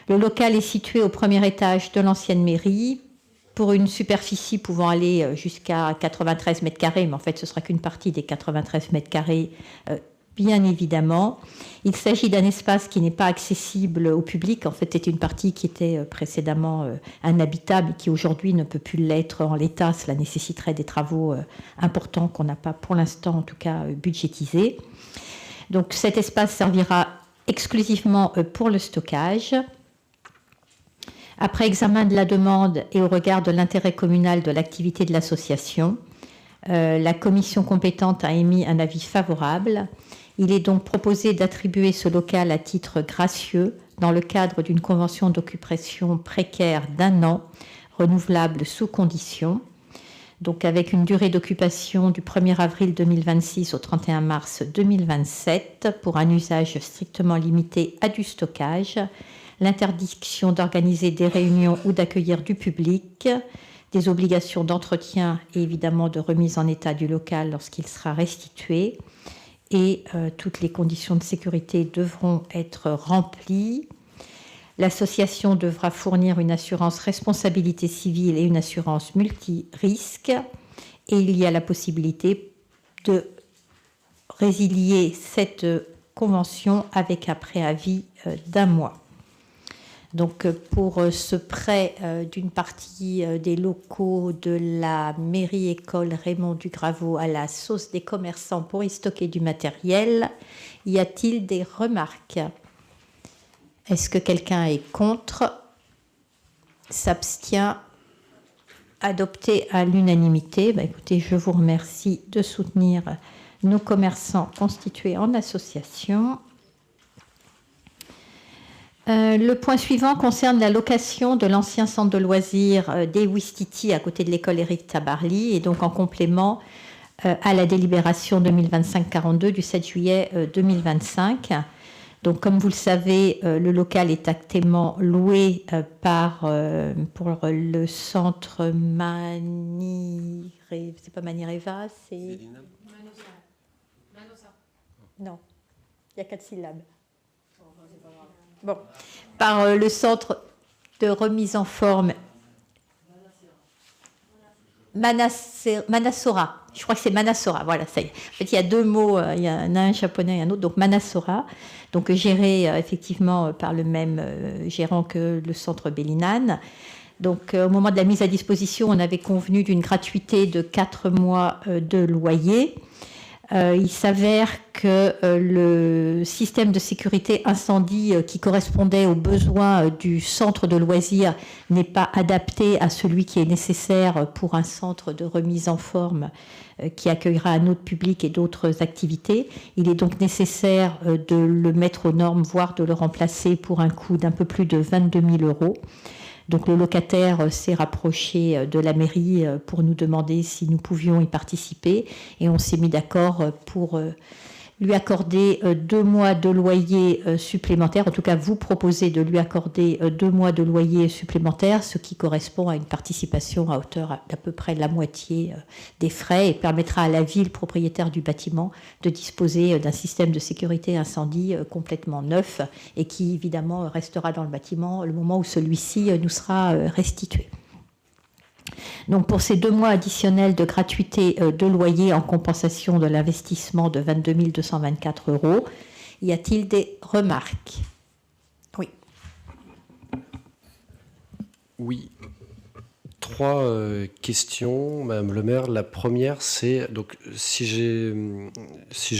Le local est situé au premier étage de l'ancienne mairie, pour une superficie pouvant aller jusqu'à 93 mètres carrés, mais en fait ce ne sera qu'une partie des 93 mètres carrés, bien évidemment. Il s'agit d'un espace qui n'est pas accessible au public. En fait, c'était une partie qui était précédemment inhabitable et qui aujourd'hui ne peut plus l'être en l'état. Cela nécessiterait des travaux importants qu'on n'a pas pour l'instant, en tout cas, budgétisés. Donc cet espace servira exclusivement pour le stockage. Après examen de la demande et au regard de l'intérêt communal de l'activité de l'association, la commission compétente a émis un avis favorable. Il est donc proposé d'attribuer ce local à titre gracieux dans le cadre d'une convention d'occupation précaire d'1 an, renouvelable sous condition. donc avec une durée d'occupation du 1er avril 2026 au 31 mars 2027 pour un usage strictement limité à du stockage, l'interdiction d'organiser des réunions ou d'accueillir du public, des obligations d'entretien et évidemment de remise en état du local lorsqu'il sera restitué, et toutes les conditions de sécurité devront être remplies. L'association devra fournir une assurance responsabilité civile et une assurance multi-risque, et il y a la possibilité de résilier cette convention avec un préavis d'1 mois. Donc pour ce prêt d'une partie des locaux de la mairie-école Raymond Dugraveau à la sauce des commerçants pour y stocker du matériel, y a-t-il des remarques? Est-ce que quelqu'un est contre? S'abstient? Adopté à l'unanimité. Écoutez, je vous remercie de soutenir nos commerçants constitués en association. Le point suivant concerne la location de l'ancien centre de loisirs des Ouistiti à côté de l'école Éric Tabarly, et donc en complément à la délibération 2025-42 du 7 juillet 2025. Donc, comme vous le savez, le local est actuellement loué pour le centre c'est pas Manireva, c'est... Manossa. Non, il y a 4 syllabes. Bon, par le centre de remise en forme Manassora. Je crois que c'est Manassora, voilà, ça y est. En fait, il y a 2 mots, il y en a un japonais et un autre, donc Manassora, donc géré effectivement par le même gérant que le centre Bellinane. Donc au moment de la mise à disposition, on avait convenu d'une gratuité de 4 mois de loyer. Il s'avère que le système de sécurité incendie qui correspondait aux besoins du centre de loisirs n'est pas adapté à celui qui est nécessaire pour un centre de remise en forme qui accueillera un autre public et d'autres activités. Il est donc nécessaire de le mettre aux normes, voire de le remplacer pour un coût d'un peu plus de 22 000 €. Donc le locataire s'est rapproché de la mairie pour nous demander si nous pouvions y participer, et on s'est mis d'accord pour lui accorder 2 mois de loyer supplémentaire. En tout cas, vous proposez de lui accorder 2 mois de loyer supplémentaire, ce qui correspond à une participation à hauteur d'à peu près la moitié des frais, et permettra à la ville propriétaire du bâtiment de disposer d'un système de sécurité incendie complètement neuf, et qui évidemment restera dans le bâtiment le moment où celui-ci nous sera restitué. Donc pour ces 2 mois additionnels de gratuité de loyer en compensation de l'investissement de 22 224 €, y a-t-il des remarques? Oui. Oui. 3 questions, Madame le maire. La première, c'est, donc, si j'ai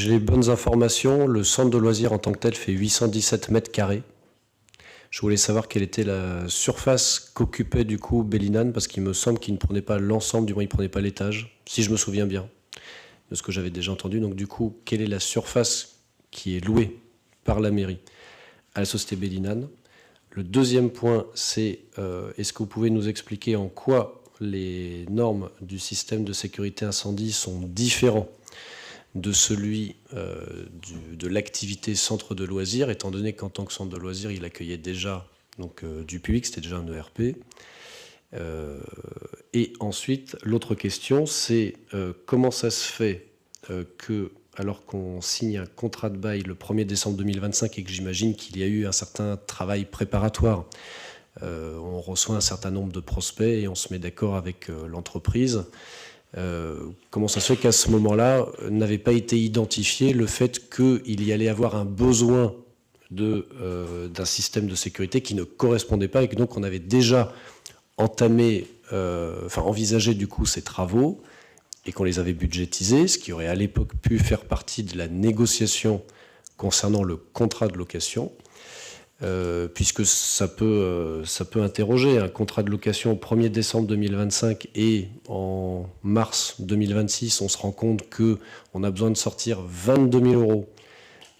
les bonnes informations, le centre de loisirs en tant que tel fait 817 mètres carrés. Je voulais savoir quelle était la surface qu'occupait du coup Bellinane, parce qu'il me semble qu'il ne prenait pas l'ensemble, du moins il ne prenait pas l'étage, si je me souviens bien de ce que j'avais déjà entendu. Donc du coup, quelle est la surface qui est louée par la mairie à la société Bellinane? Le deuxième point, c'est est-ce que vous pouvez nous expliquer en quoi les normes du système de sécurité incendie sont différents de celui de l'activité centre de loisirs, étant donné qu'en tant que centre de loisirs, il accueillait déjà donc, du public, c'était déjà un ERP. Et ensuite, l'autre question, c'est comment ça se fait que, alors qu'on signe un contrat de bail le 1er décembre 2025 et que j'imagine qu'il y a eu un certain travail préparatoire, on reçoit un certain nombre de prospects et on se met d'accord avec l'entreprise. Comment ça se fait qu'à ce moment-là n'avait pas été identifié le fait qu'il y allait avoir un besoin d'un système de sécurité qui ne correspondait pas, et que donc on avait déjà envisagé du coup ces travaux et qu'on les avait budgétisés, ce qui aurait à l'époque pu faire partie de la négociation concernant le contrat de location. Puisque ça peut interroger un contrat de location au 1er décembre 2025 et en mars 2026, on se rend compte qu'on a besoin de sortir 22 000 €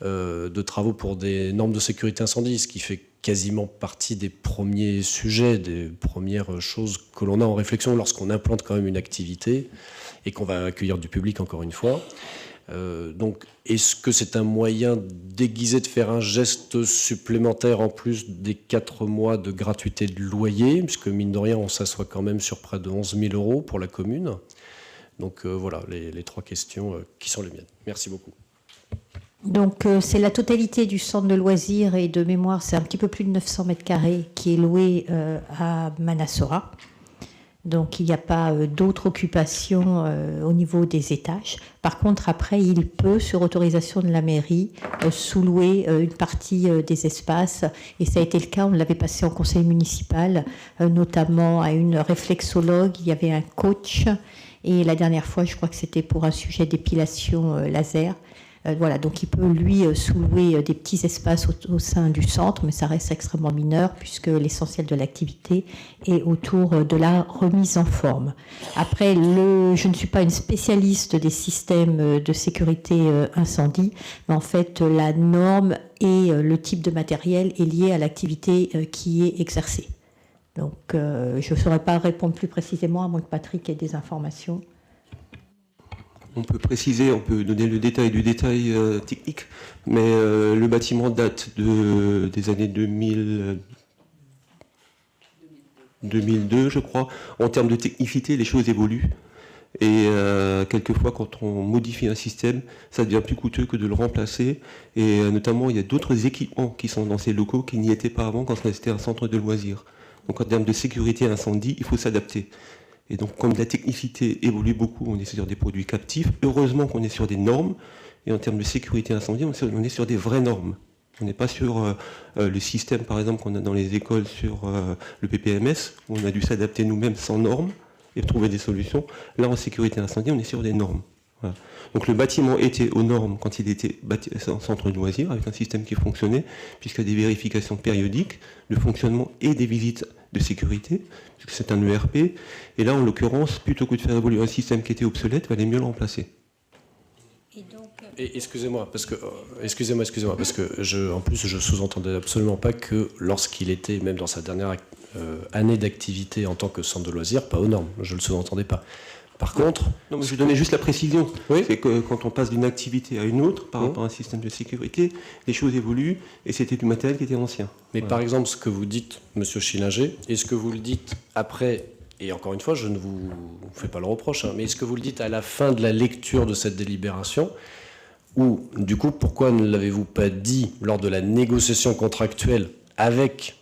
de travaux pour des normes de sécurité incendie, ce qui fait quasiment partie des premiers sujets, des premières choses que l'on a en réflexion lorsqu'on implante quand même une activité et qu'on va accueillir du public encore une fois. Donc, est-ce que c'est un moyen déguisé de faire un geste supplémentaire en plus des 4 mois de gratuité de loyer, puisque mine de rien, on s'assoit quand même sur près de 11 000 € pour la commune. Donc voilà, les 3 questions qui sont les miennes. Merci beaucoup. Donc, c'est la totalité du centre de loisirs et de mémoire, c'est un petit peu plus de 900 mètres carrés qui est loué à Manasora. Donc, il n'y a pas d'autres occupations au niveau des étages. Par contre, après, il peut, sur autorisation de la mairie, sous-louer une partie des espaces. Et ça a été le cas, on l'avait passé en conseil municipal, notamment à une réflexologue, il y avait un coach. Et la dernière fois, je crois que c'était pour un sujet d'épilation laser. Voilà, donc il peut, lui, sous-louer des petits espaces au sein du centre, mais ça reste extrêmement mineur puisque l'essentiel de l'activité est autour de la remise en forme. Après, je ne suis pas une spécialiste des systèmes de sécurité incendie, mais en fait, la norme et le type de matériel est lié à l'activité qui est exercée. Donc, je ne saurais pas répondre plus précisément, à moins que Patrick ait des informations. On peut préciser, on peut donner le détail du détail technique, mais le bâtiment date des années 2002, je crois. En termes de technicité, les choses évoluent. Et quelquefois, quand on modifie un système, ça devient plus coûteux que de le remplacer. Et notamment, il y a d'autres équipements qui sont dans ces locaux qui n'y étaient pas avant quand c'était un centre de loisirs. Donc en termes de sécurité incendie, il faut s'adapter. Et donc, comme la technicité évolue beaucoup, on est sur des produits captifs. Heureusement qu'on est sur des normes. Et en termes de sécurité incendie, on est sur des vraies normes. On n'est pas sur le système, par exemple, qu'on a dans les écoles sur le PPMS, où on a dû s'adapter nous-mêmes sans normes et trouver des solutions. Là, en sécurité incendie, on est sur des normes. Voilà. Donc le bâtiment était aux normes quand il était en centre de loisirs, avec un système qui fonctionnait, puisqu'il y a des vérifications périodiques de fonctionnement et des visites de sécurité, puisque c'est un ERP. Et là, en l'occurrence, plutôt que de faire évoluer un système qui était obsolète, il valait mieux le remplacer. Et excusez-moi, parce que en plus, je sous-entendais absolument pas que lorsqu'il était, même dans sa dernière année d'activité en tant que centre de loisirs, pas aux normes. Je ne le sous-entendais pas. Par contre... Non, mais je donnais juste la précision. Oui. C'est que quand on passe d'une activité à une autre, par rapport à un système de sécurité, les choses évoluent et c'était du matériel qui était ancien. Mais par exemple, ce que vous dites, monsieur Schillinger, est-ce que vous le dites après, et encore une fois, je ne vous fais pas le reproche, mais est-ce que vous le dites à la fin de la lecture de cette délibération, ou du coup, pourquoi ne l'avez-vous pas dit lors de la négociation contractuelle avec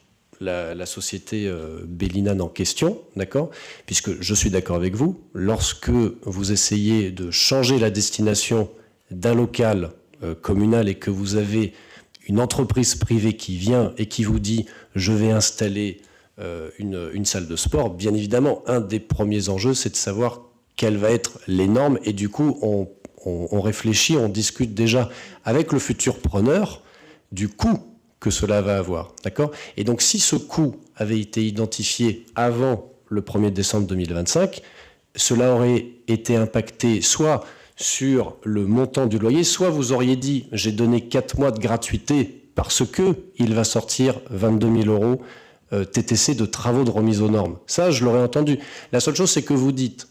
la société Bellinan en question, d'accord ? Puisque je suis d'accord avec vous, lorsque vous essayez de changer la destination d'un local communal et que vous avez une entreprise privée qui vient et qui vous dit « je vais installer une salle de sport », bien évidemment, un des premiers enjeux, c'est de savoir quelles vont être les normes et du coup, on réfléchit, on discute déjà avec le futur preneur du coût que cela va avoir, d'accord ? Et donc, si ce coût avait été identifié avant le 1er décembre 2025, cela aurait été impacté soit sur le montant du loyer, soit vous auriez dit « j'ai donné 4 mois de gratuité parce qu'il va sortir 22 000 € TTC de travaux de remise aux normes ». Ça, je l'aurais entendu. La seule chose, c'est que vous dites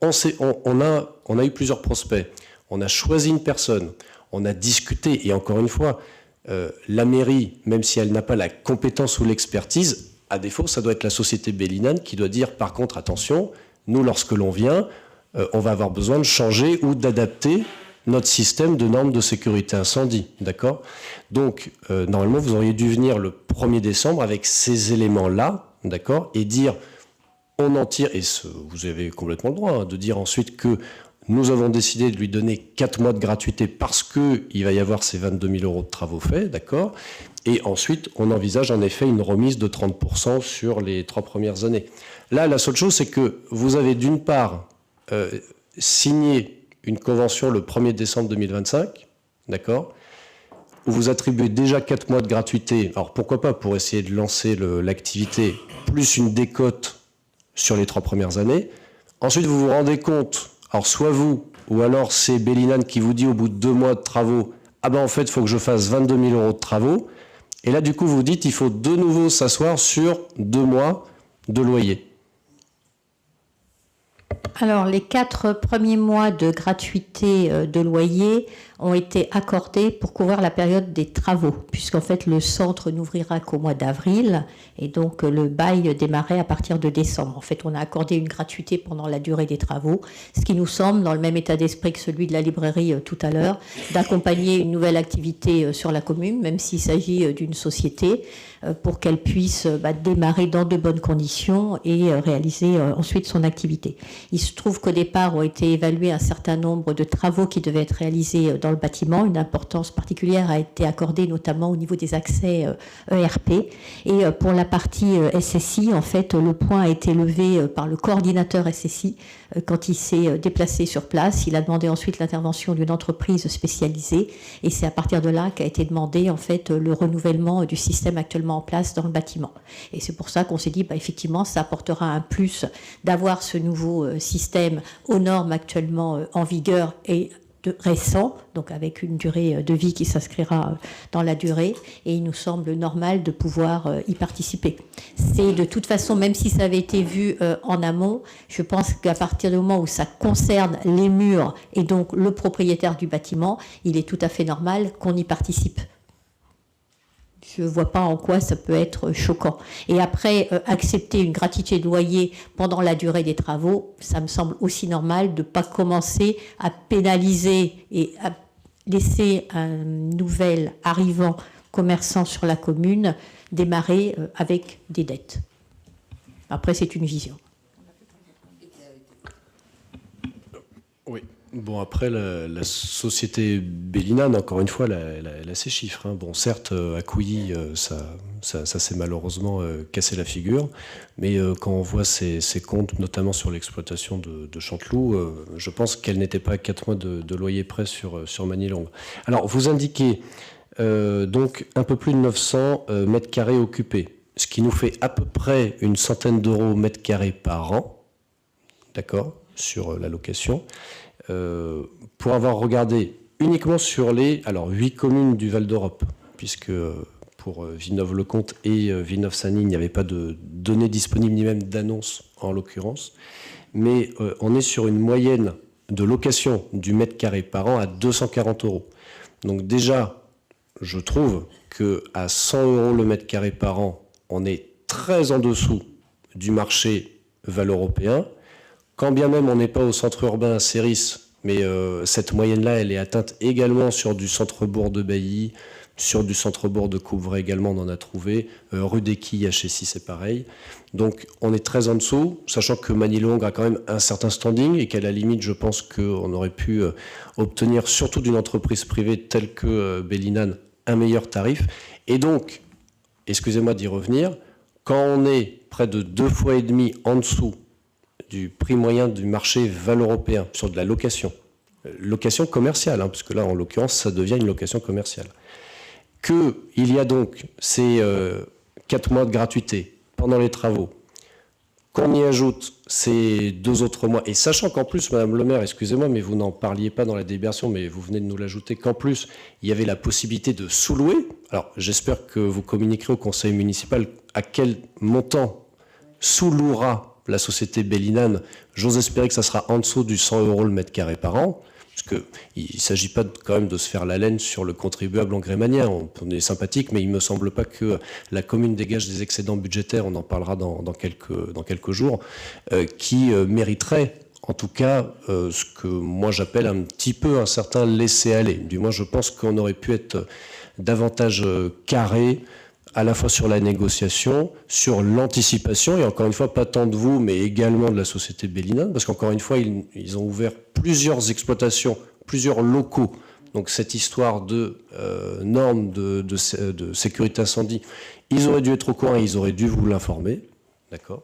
on a eu plusieurs prospects, on a choisi une personne, on a discuté, et encore une fois, la mairie, même si elle n'a pas la compétence ou l'expertise, à défaut, ça doit être la société Bellinan qui doit dire, par contre, attention, nous, lorsque l'on vient, on va avoir besoin de changer ou d'adapter notre système de normes de sécurité incendie, d'accord ? Donc, normalement, vous auriez dû venir le 1er décembre avec ces éléments-là, d'accord ? Et dire, on en tire, et vous avez complètement le droit de dire ensuite que nous avons décidé de lui donner 4 mois de gratuité parce qu'il va y avoir ces 22 000 € de travaux faits, d'accord ? Et ensuite, on envisage en effet une remise de 30% sur les 3 premières années. Là, la seule chose, c'est que vous avez d'une part signé une convention le 1er décembre 2025, d'accord ? Où vous attribuez déjà 4 mois de gratuité. Alors pourquoi pas, pour essayer de lancer l'activité, plus une décote sur les 3 premières années. Ensuite, vous vous rendez compte... Alors, soit vous, ou alors c'est Bellinan qui vous dit au bout de 2 mois de travaux, ah ben en fait, il faut que je fasse 22 000 euros de travaux. Et là, du coup, vous dites, il faut de nouveau s'asseoir sur 2 mois de loyer. Alors, les 4 premiers mois de gratuité de loyer ont été accordés pour couvrir la période des travaux, puisqu'en fait, le centre n'ouvrira qu'au mois d'avril, et donc le bail démarrait à partir de décembre. En fait, on a accordé une gratuité pendant la durée des travaux, ce qui nous semble, dans le même état d'esprit que celui de la librairie tout à l'heure, d'accompagner une nouvelle activité sur la commune, même s'il s'agit d'une société, pour qu'elle puisse démarrer dans de bonnes conditions et réaliser ensuite son activité. Il se trouve qu'au départ ont été évalués un certain nombre de travaux qui devaient être réalisés dans le bâtiment. Une importance particulière a été accordée notamment au niveau des accès ERP. Et pour la partie SSI, en fait, le point a été levé par le coordinateur SSI quand il s'est déplacé sur place. Il a demandé ensuite l'intervention d'une entreprise spécialisée et c'est à partir de là qu'a été demandé en fait le renouvellement du système actuellement en place dans le bâtiment. Et c'est pour ça qu'on s'est dit effectivement ça apportera un plus d'avoir ce nouveau système aux normes actuellement en vigueur et récent, donc avec une durée de vie qui s'inscrira dans la durée, et il nous semble normal de pouvoir y participer. C'est de toute façon, même si ça avait été vu en amont, je pense qu'à partir du moment où ça concerne les murs et donc le propriétaire du bâtiment, il est tout à fait normal qu'on y participe. Je ne vois pas en quoi ça peut être choquant. Et après, accepter une gratuité de loyer pendant la durée des travaux, ça me semble aussi normal de ne pas commencer à pénaliser et à laisser un nouvel arrivant commerçant sur la commune démarrer avec des dettes. Après, c'est une vision. Oui. Bon, après, la société Bellinane, encore une fois, elle a ses chiffres. Hein. Bon, certes, à Couilly, ça s'est malheureusement cassé la figure, mais quand on voit ses comptes, notamment sur l'exploitation de Chanteloup, je pense qu'elle n'était pas à 4 mois de loyer près sur Magny-Longue. Alors, vous indiquez donc un peu plus de 900 mètres carrés occupés, ce qui nous fait à peu près une centaine d'euros mètre carré par an, d'accord, sur la location. Pour avoir regardé uniquement sur les 8 communes du Val d'Europe, puisque pour Villeneuve-le-Comte et Villeneuve-Saint-Denis, il n'y avait pas de données disponibles, ni même d'annonces en l'occurrence, mais on est sur une moyenne de location du mètre carré par an à 240 euros. Donc déjà, je trouve qu'à 100 euros le mètre carré par an, on est très en dessous du marché val-européen. Quand bien même on n'est pas au centre urbain à Céris, mais cette moyenne-là, elle est atteinte également sur du centre-bourg de Bailly, sur du centre-bourg de Couvray également, on en a trouvé. Rue des Quilles, à Chessy, c'est pareil. Donc on est très en dessous, sachant que Magny-Longue a quand même un certain standing et qu'à la limite, je pense qu'on aurait pu obtenir, surtout d'une entreprise privée telle que Bellinane, un meilleur tarif. Et donc, excusez-moi d'y revenir, quand on est près de 2,5 fois en dessous du prix moyen du marché val-européen sur de la location commerciale, parce que là, en l'occurrence, ça devient une location commerciale, qu'il y a donc ces 4 mois de gratuité pendant les travaux, qu'on y ajoute ces 2 autres mois, et sachant qu'en plus, Madame le maire, excusez-moi, mais vous n'en parliez pas dans la délibération, mais vous venez de nous l'ajouter, qu'en plus, il y avait la possibilité de sous-louer. Alors, j'espère que vous communiquerez au conseil municipal à quel montant sous-louera la société Bellinane. J'ose espérer que ça sera en dessous du 100 euros le mètre carré par an, parce qu'il ne s'agit pas quand même de se faire la laine sur le contribuable en grémanien. On est sympathique, mais il ne me semble pas que la commune dégage des excédents budgétaires, on en parlera dans quelques jours, qui mériteraient en tout cas ce que moi j'appelle un petit peu un certain laisser-aller. Du moins, je pense qu'on aurait pu être davantage carré, à la fois sur la négociation, sur l'anticipation, et encore une fois, pas tant de vous, mais également de la société Bellinane, parce qu'encore une fois, ils ont ouvert plusieurs exploitations, plusieurs locaux. Donc cette histoire de normes de sécurité incendie, ils auraient dû être au courant, ils auraient dû vous l'informer, d'accord.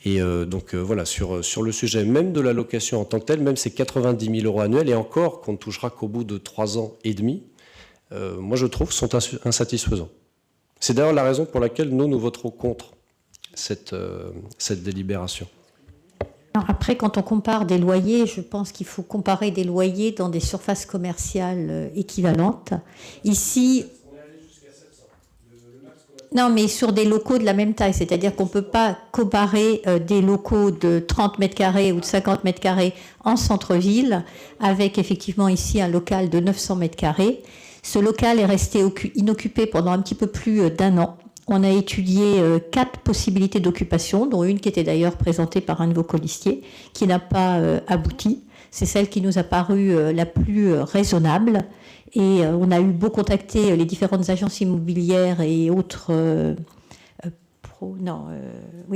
Et donc voilà, sur le sujet même de la location en tant que telle, même ces 90 000 euros annuels, et encore qu'on ne touchera qu'au bout de 3 ans et demi, moi je trouve sont insatisfaisants. C'est d'ailleurs la raison pour laquelle nous voterons contre cette délibération. Alors après, quand on compare des loyers, je pense qu'il faut comparer des loyers dans des surfaces commerciales équivalentes. Ici, non, mais sur des locaux de la même taille, c'est-à-dire qu'on ne peut pas comparer des locaux de 30 mètres carrés ou de 50 mètres carrés en centre-ville avec effectivement ici un local de 900 mètres carrés. Ce local est resté inoccupé pendant un petit peu plus d'1 an. On a étudié 4 possibilités d'occupation, dont une qui était d'ailleurs présentée par un de vos colistiers, qui n'a pas abouti. C'est celle qui nous a paru la plus raisonnable. Et on a eu beau contacter les différentes agences immobilières et autres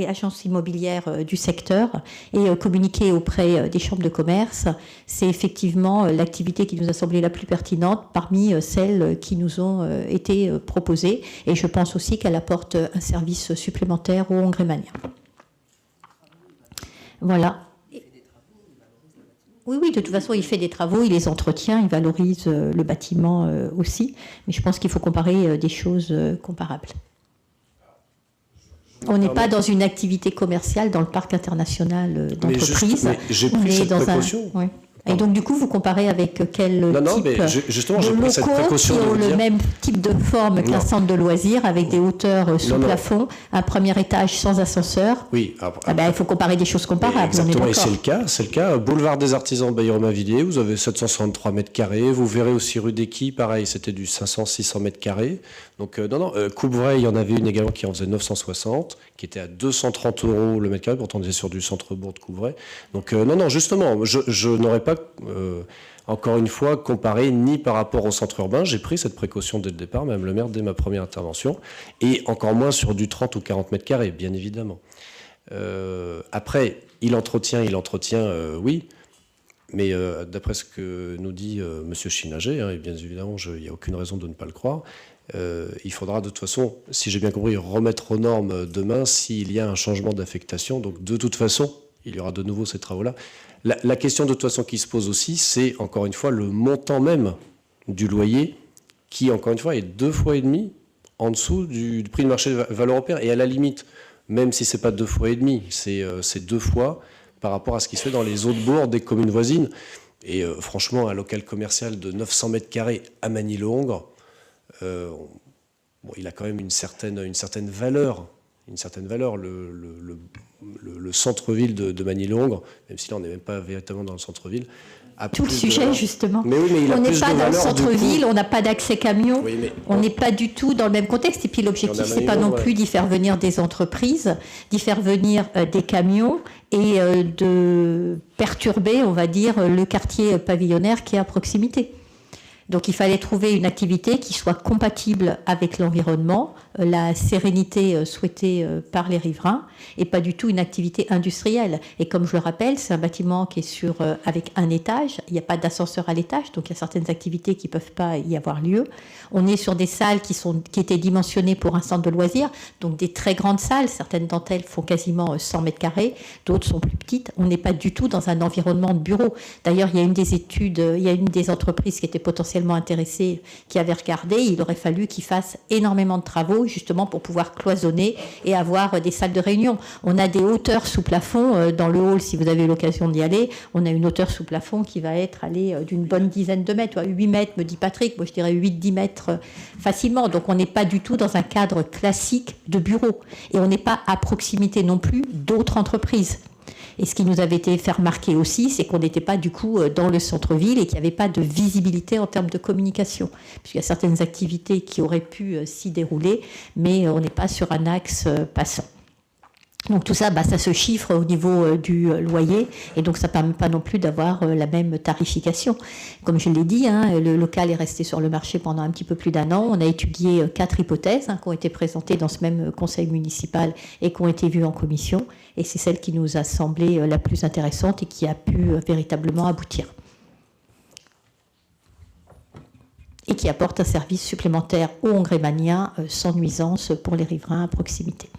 agences immobilières du secteur et communiquer auprès des chambres de commerce. C'est effectivement l'activité qui nous a semblé la plus pertinente parmi celles qui nous ont été proposées. Et je pense aussi qu'elle apporte un service supplémentaire aux Hongrémaniens. Voilà. Oui, de toute façon, il fait des travaux, il les entretient, il valorise le bâtiment aussi. Mais je pense qu'il faut comparer des choses comparables. On n'est pas dans une activité commerciale dans le parc international d'entreprise. Mais j'ai pris cette précaution. Oui. Et donc, du coup, vous comparez avec quel type justement, de j'ai pris cette locaux précaution qui de ont vous le dire... même type de forme qu'un centre de loisirs avec des hauteurs sous plafond, un premier étage sans ascenseur. Oui. Il faut comparer des choses comparables. Exactement, et c'est le cas. Boulevard des Artisans, Bailleul-Mavilliers, vous avez 763 mètres carrés. Vous verrez aussi rue des Quais, pareil, c'était du 500-600 mètres carrés. Donc, Coupvray, il y en avait une également qui en faisait 960, qui était à 230 € le mètre carré. Pourtant, on était sur du centre-bourg de Coupvray. Donc, justement, je n'aurais pas, encore une fois, comparé ni par rapport au centre urbain. J'ai pris cette précaution dès le départ, même le maire, dès ma première intervention. Et encore moins sur du 30 ou 40 mètres carrés, bien évidemment. Après, il entretient, oui. Mais d'après ce que nous dit M. Chinager, et bien évidemment, il n'y a aucune raison de ne pas le croire, il faudra de toute façon, si j'ai bien compris, remettre aux normes demain s'il y a un changement d'affectation. Donc de toute façon, il y aura de nouveau ces travaux-là. La question de toute façon qui se pose aussi, c'est encore une fois le montant même du loyer qui, encore une fois, est 2,5 fois en dessous du prix de marché de valeur européenne. Et à la limite, même si ce n'est pas 2,5 fois, c'est 2 fois par rapport à ce qui se fait dans les autres bourgs des communes voisines. Et franchement, un local commercial de 900 mètres carrés à Magny-le-Hongre, il a quand même une certaine valeur. Le centre-ville de Magny-le-Hongre, même si là on n'est même pas véritablement dans le centre-ville. Tout le sujet, justement. Mais oui, mais il a on n'est plus pas de dans le valeur, centre-ville, on n'a pas d'accès camion, Oui, mais on n'est pas du tout dans le même contexte. Et puis l'objectif, c'est pas non plus d'y faire venir des entreprises, d'y faire venir des camions et de perturber, on va dire, le quartier pavillonnaire qui est à proximité. Donc il fallait trouver une activité qui soit compatible avec l'environnement, la sérénité souhaitée par les riverains, et pas du tout une activité industrielle. Et comme je le rappelle, c'est un bâtiment qui est avec un étage, il n'y a pas d'ascenseur à l'étage, donc il y a certaines activités qui ne peuvent pas y avoir lieu. On est sur des salles qui étaient dimensionnées pour un centre de loisirs, donc des très grandes salles, certaines d'entre elles font quasiment 100 mètres carrés, d'autres sont plus petites. On n'est pas du tout dans un environnement de bureau. D'ailleurs, il y a une des entreprises qui était potentiellement intéressée, qui avait regardé, il aurait fallu qu'ils fassent énormément de travaux justement pour pouvoir cloisonner et avoir des salles de réunion. On a des hauteurs sous plafond dans le hall, si vous avez l'occasion d'y aller, on a une hauteur sous plafond qui va être d'une bonne dizaine de mètres, 8 mètres me dit Patrick, moi je dirais 8-10 mètres facilement, donc on n'est pas du tout dans un cadre classique de bureau et on n'est pas à proximité non plus d'autres entreprises. Et ce qui nous avait été fait remarquer aussi, c'est qu'on n'était pas du coup dans le centre-ville et qu'il n'y avait pas de visibilité en termes de communication. Puisqu'il y a certaines activités qui auraient pu s'y dérouler, mais on n'est pas sur un axe passant. Donc tout ça, ça se chiffre au niveau du loyer et donc ça ne permet pas non plus d'avoir la même tarification. Comme je l'ai dit, le local est resté sur le marché pendant un petit peu plus d'1 an. On a étudié 4 hypothèses qui ont été présentées dans ce même conseil municipal et qui ont été vues en commission. Et c'est celle qui nous a semblé la plus intéressante et qui a pu véritablement aboutir. Et qui apporte un service supplémentaire aux Hongrémaniens sans nuisance pour les riverains à proximité.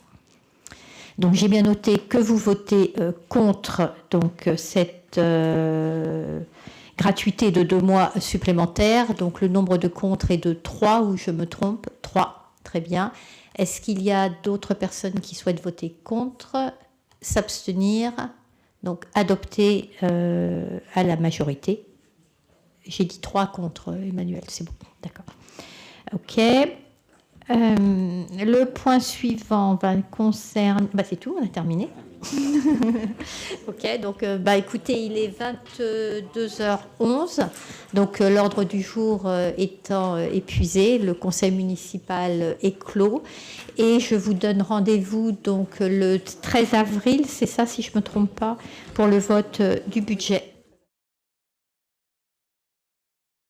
Donc j'ai bien noté que vous votez contre cette gratuité de 2 mois supplémentaires. Donc le nombre de contre est de 3, ou je me trompe? 3, très bien. Est-ce qu'il y a d'autres personnes qui souhaitent voter contre? S'abstenir? Donc adopté à la majorité. J'ai dit 3 contre, Emmanuel, c'est bon, d'accord. Ok. Le point suivant concerne... c'est tout, on a terminé. Ok, donc écoutez, il est 22h11, donc l'ordre du jour étant épuisé, le conseil municipal est clos et je vous donne rendez-vous donc le 13 avril, c'est ça si je ne me trompe pas, pour le vote du budget.